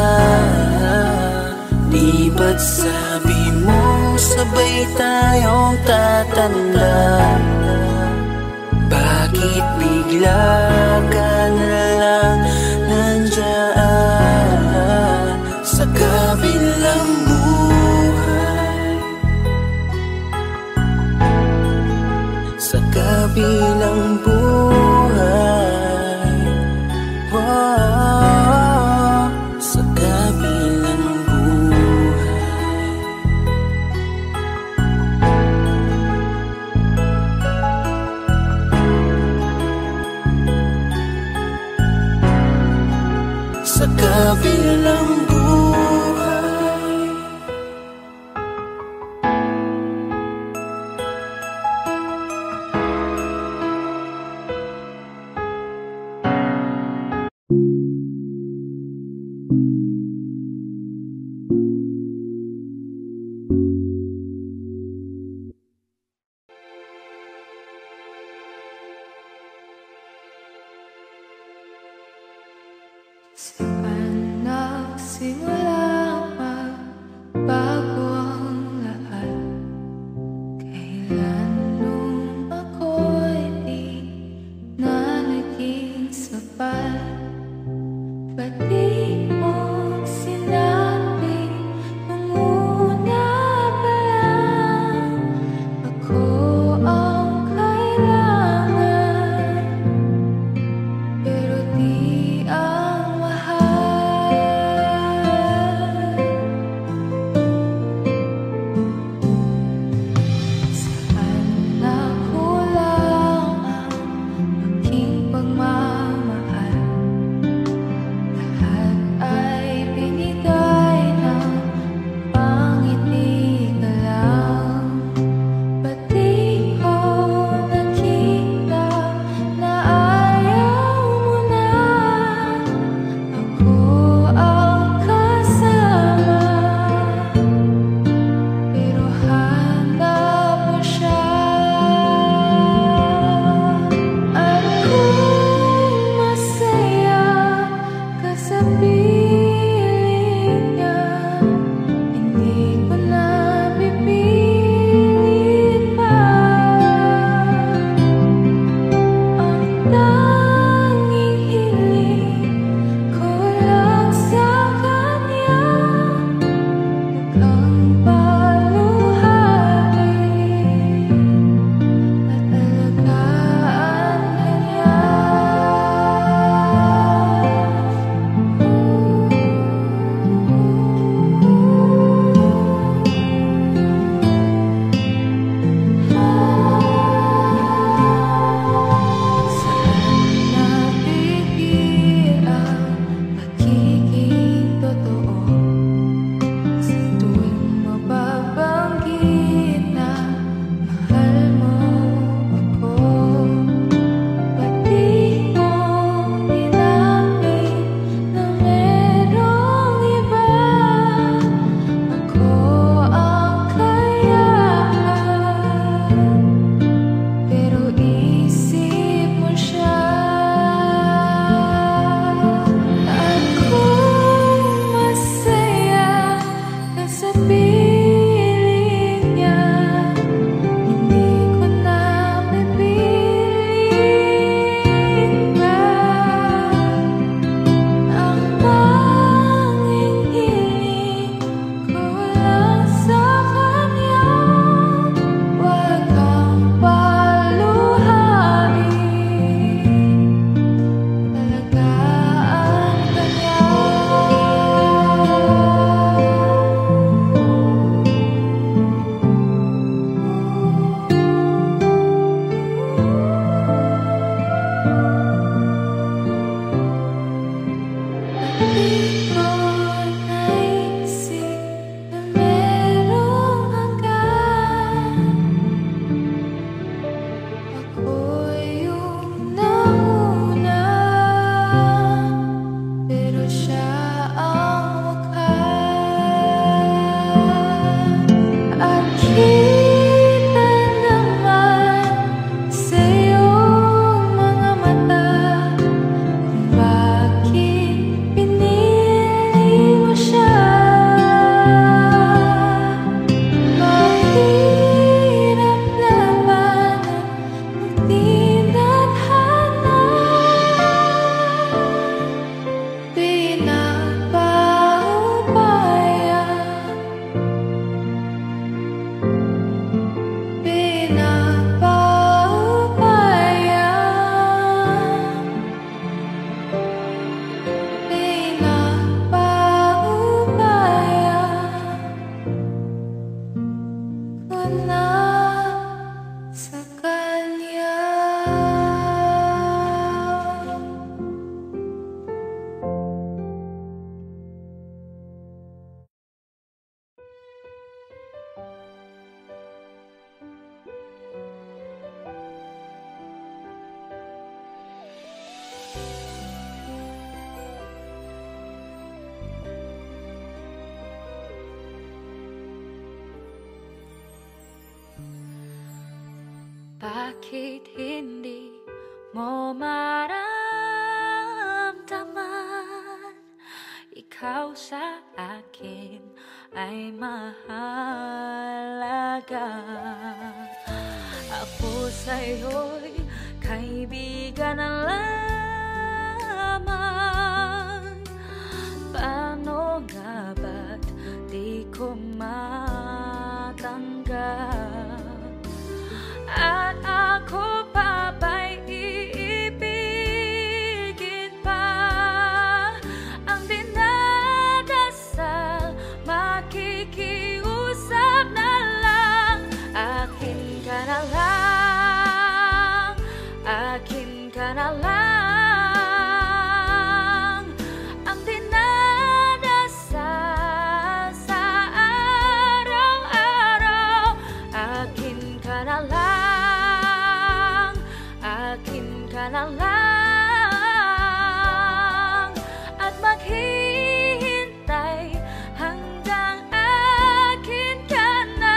Di ba't sabi mo sabay tayong tatanda? Bakit bigla ka na lang nandyan sa kabilang buhay? Sa kabilang buhay. Wow. Bakit hindi mo maramdaman? Ikaw sa akin ay mahalaga. Ako sa'yo'y kaibigan na lamang. Paano nga ba't di ko matanggap? At ako pa ba'y iibigin pa? Ang dinadasal, makikiusap na lang. Akin ka na lang, akin ka na lang. Ang dinadasal sa araw-araw, akin ka na lang, akin ka na lang. At maghihintay hanggang akin ka na.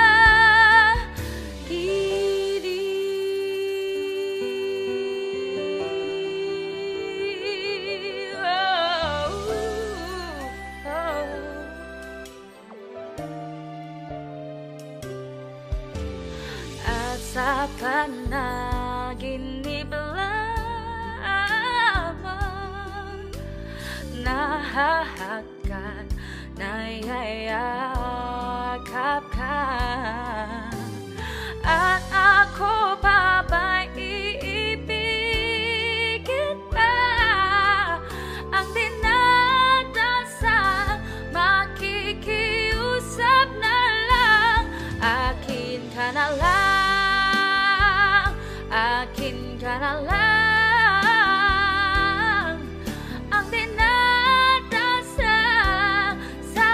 At sa panaginip lamang nahahagkan, nayayakap ka. At ako pa ba'y iibigin pa? Ang dinadasal, makikiusap na lang. Akin ka na lang, akin ka na lang. Ang dinadasal sa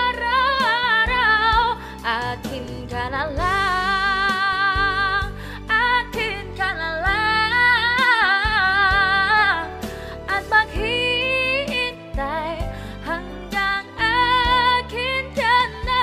araw-araw, akin ka na lang, akin ka na lang. At maghihintay hanggang akin ka na.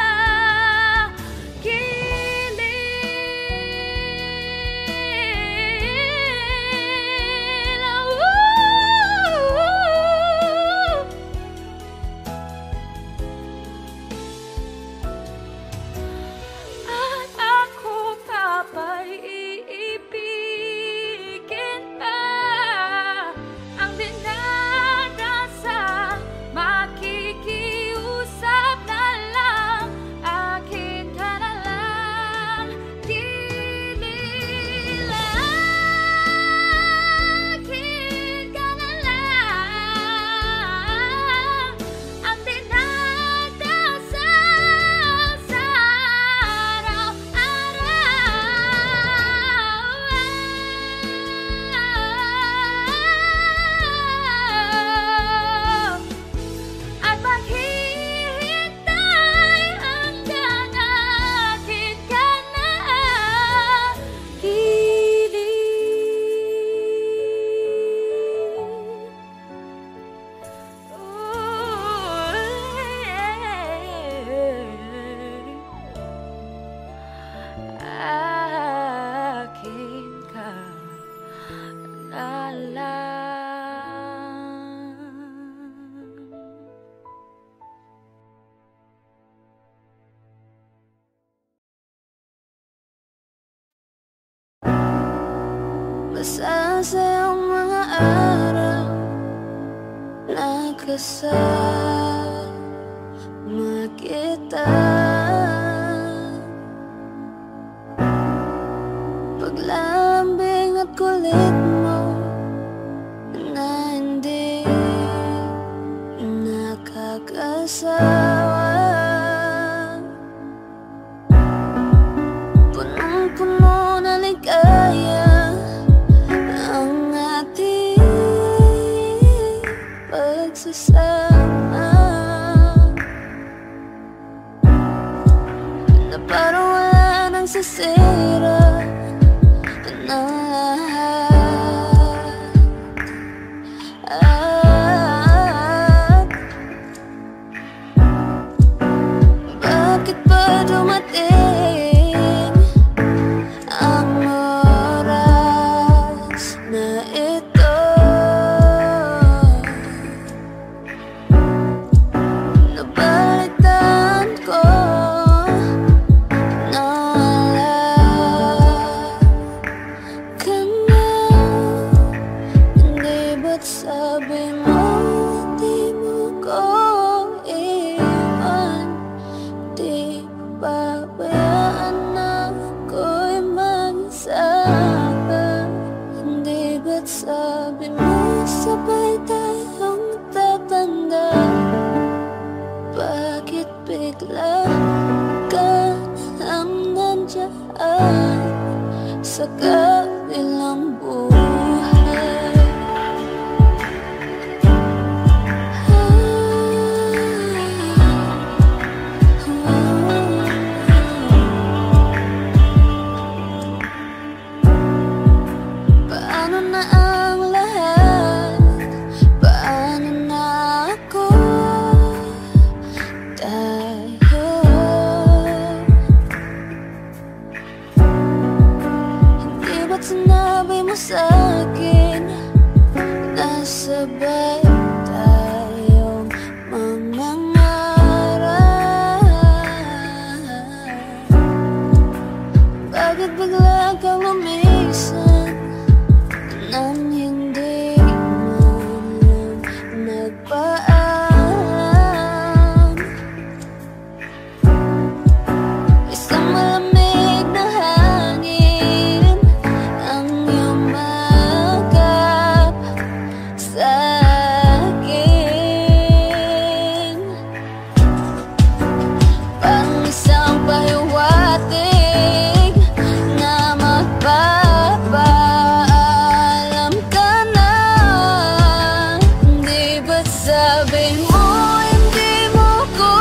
Masasayang mga araw na kasama kita. Paglalambing at kulit mo na hindi nakakasawa. Punong-puno na ligaya ang ating pagsasama, na parang wala nang sisira na lahat. Bakit ba dumating ang sa kabilang buhay. Paano na ang lahat? Paano na ako? Tayo hindi ba't sinabi mo sa'kin nasabay tayong mangangarap? Bakit bigla kang lumisan nang hindi man lang nagpaalam? Isang malamig na hangin ang iyong magap sa'kin. Parang isang pahiwatig na magpapaalam ka na. Hindi ba't sabi mo hindi mo ko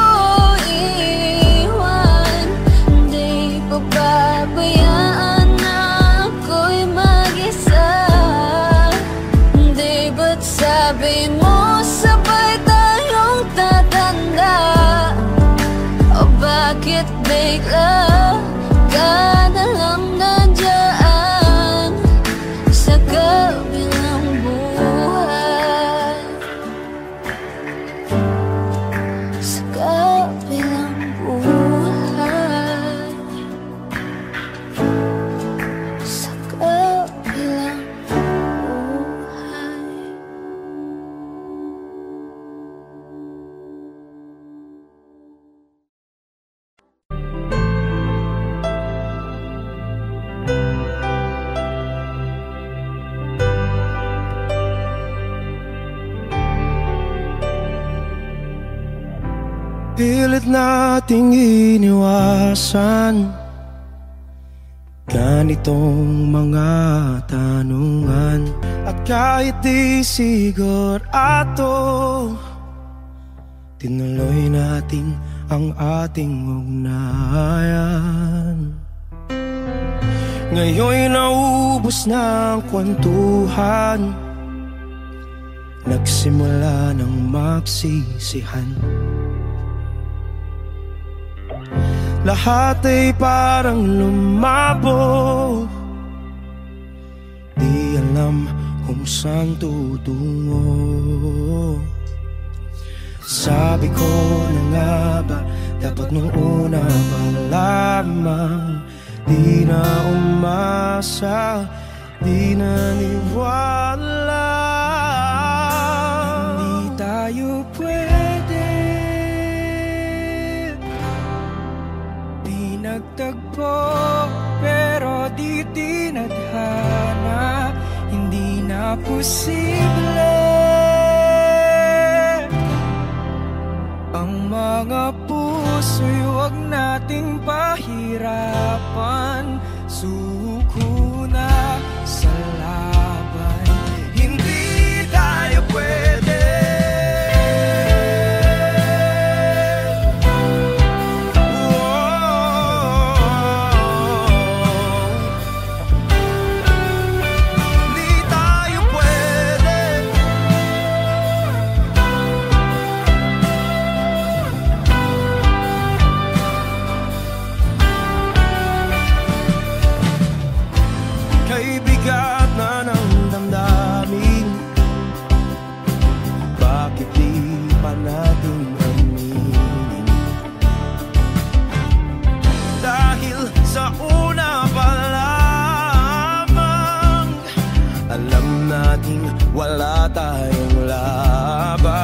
iwan? Hindi pababayaan na ako'y mag-isa. Hindi ba't sabi mo sabay tayong tatanda? O bakit bigla ka na lang nandiyan sa kabilang buhay? Sa kabilang buhay. Sa kabilang buhay. Pilit nating iniwasan ganitong mga tanungan. At kahit di sigurado, tinuloy natin ang ating ugnayan. Ngayon'y naubos na ang kwentuhan, nagsimula ng magsisihan. Lahat ay parang lumabo, di alam kung saan tutungo. Sabi ko na nga ba, dapat nung una pa lamang di na umasa, di naniwala. Hindi tayo pwede, di nagtagpo, pero di tinadhana. Hindi na posible ang mga puso'y huwag nating pahirapan. Suko na sa laban, hindi tayo pwede. Bigat na ng damdamin, bakit di pa natin aminin? Dahil sa una pa lamang, alam nating wala tayong laban.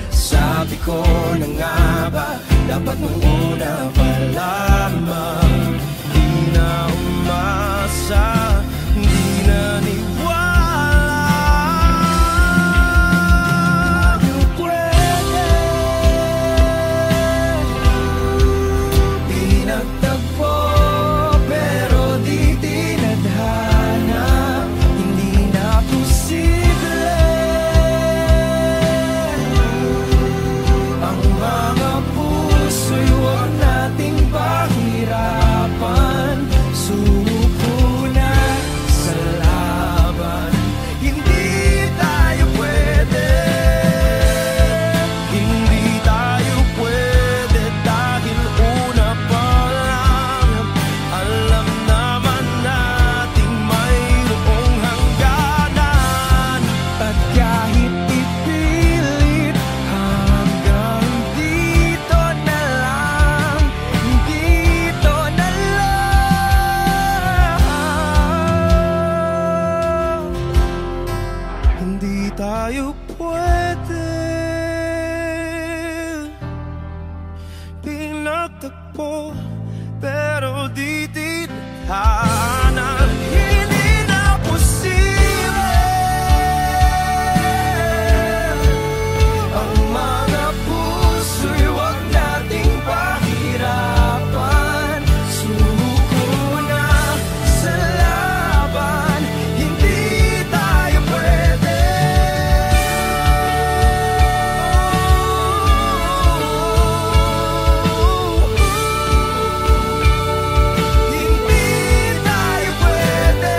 Sabi ko na nga ba, dapat nung una pa lamang di na umasa, di naniwala. You pwede, di nagtagpo, pero matagpo, pero di tinadhana. Hindi na posible ang mga puso'y wag nating pahirapan. Suko na sa laban, hindi tayo pwede. Hindi tayo pwede.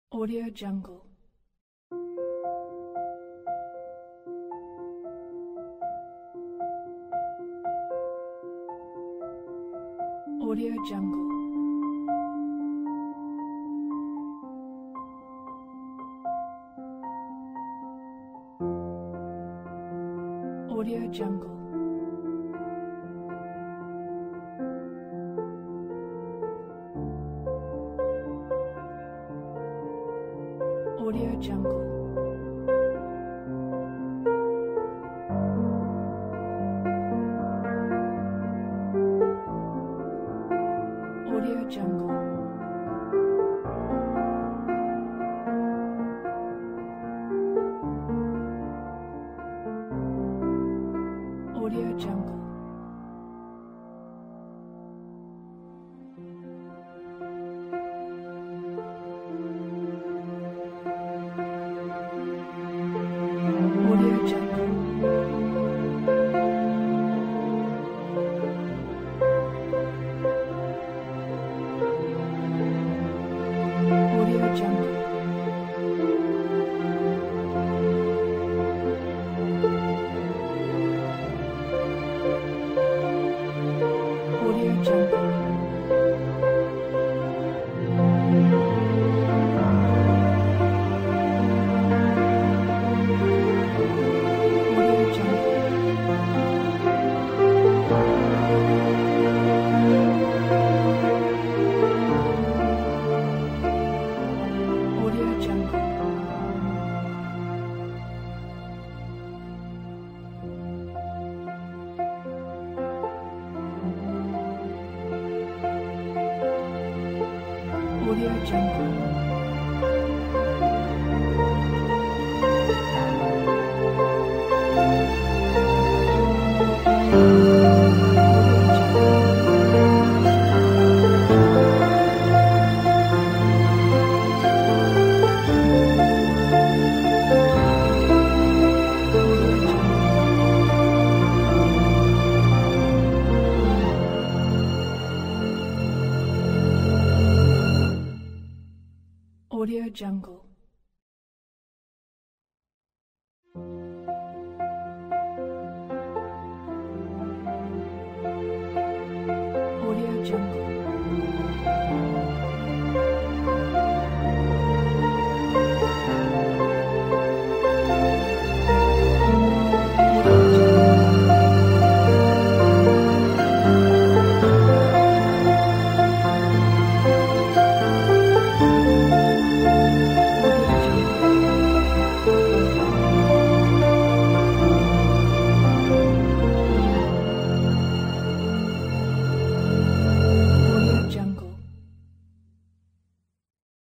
Audio Jungle. Audio Jungle. Audio Jungle. Audio Jungle. Audio Jungle. Audio Jungle. Audio Jungle. Audio Jungle. Audio Jungle. Audio Jungle. Audio Jungle. Audio Jungle.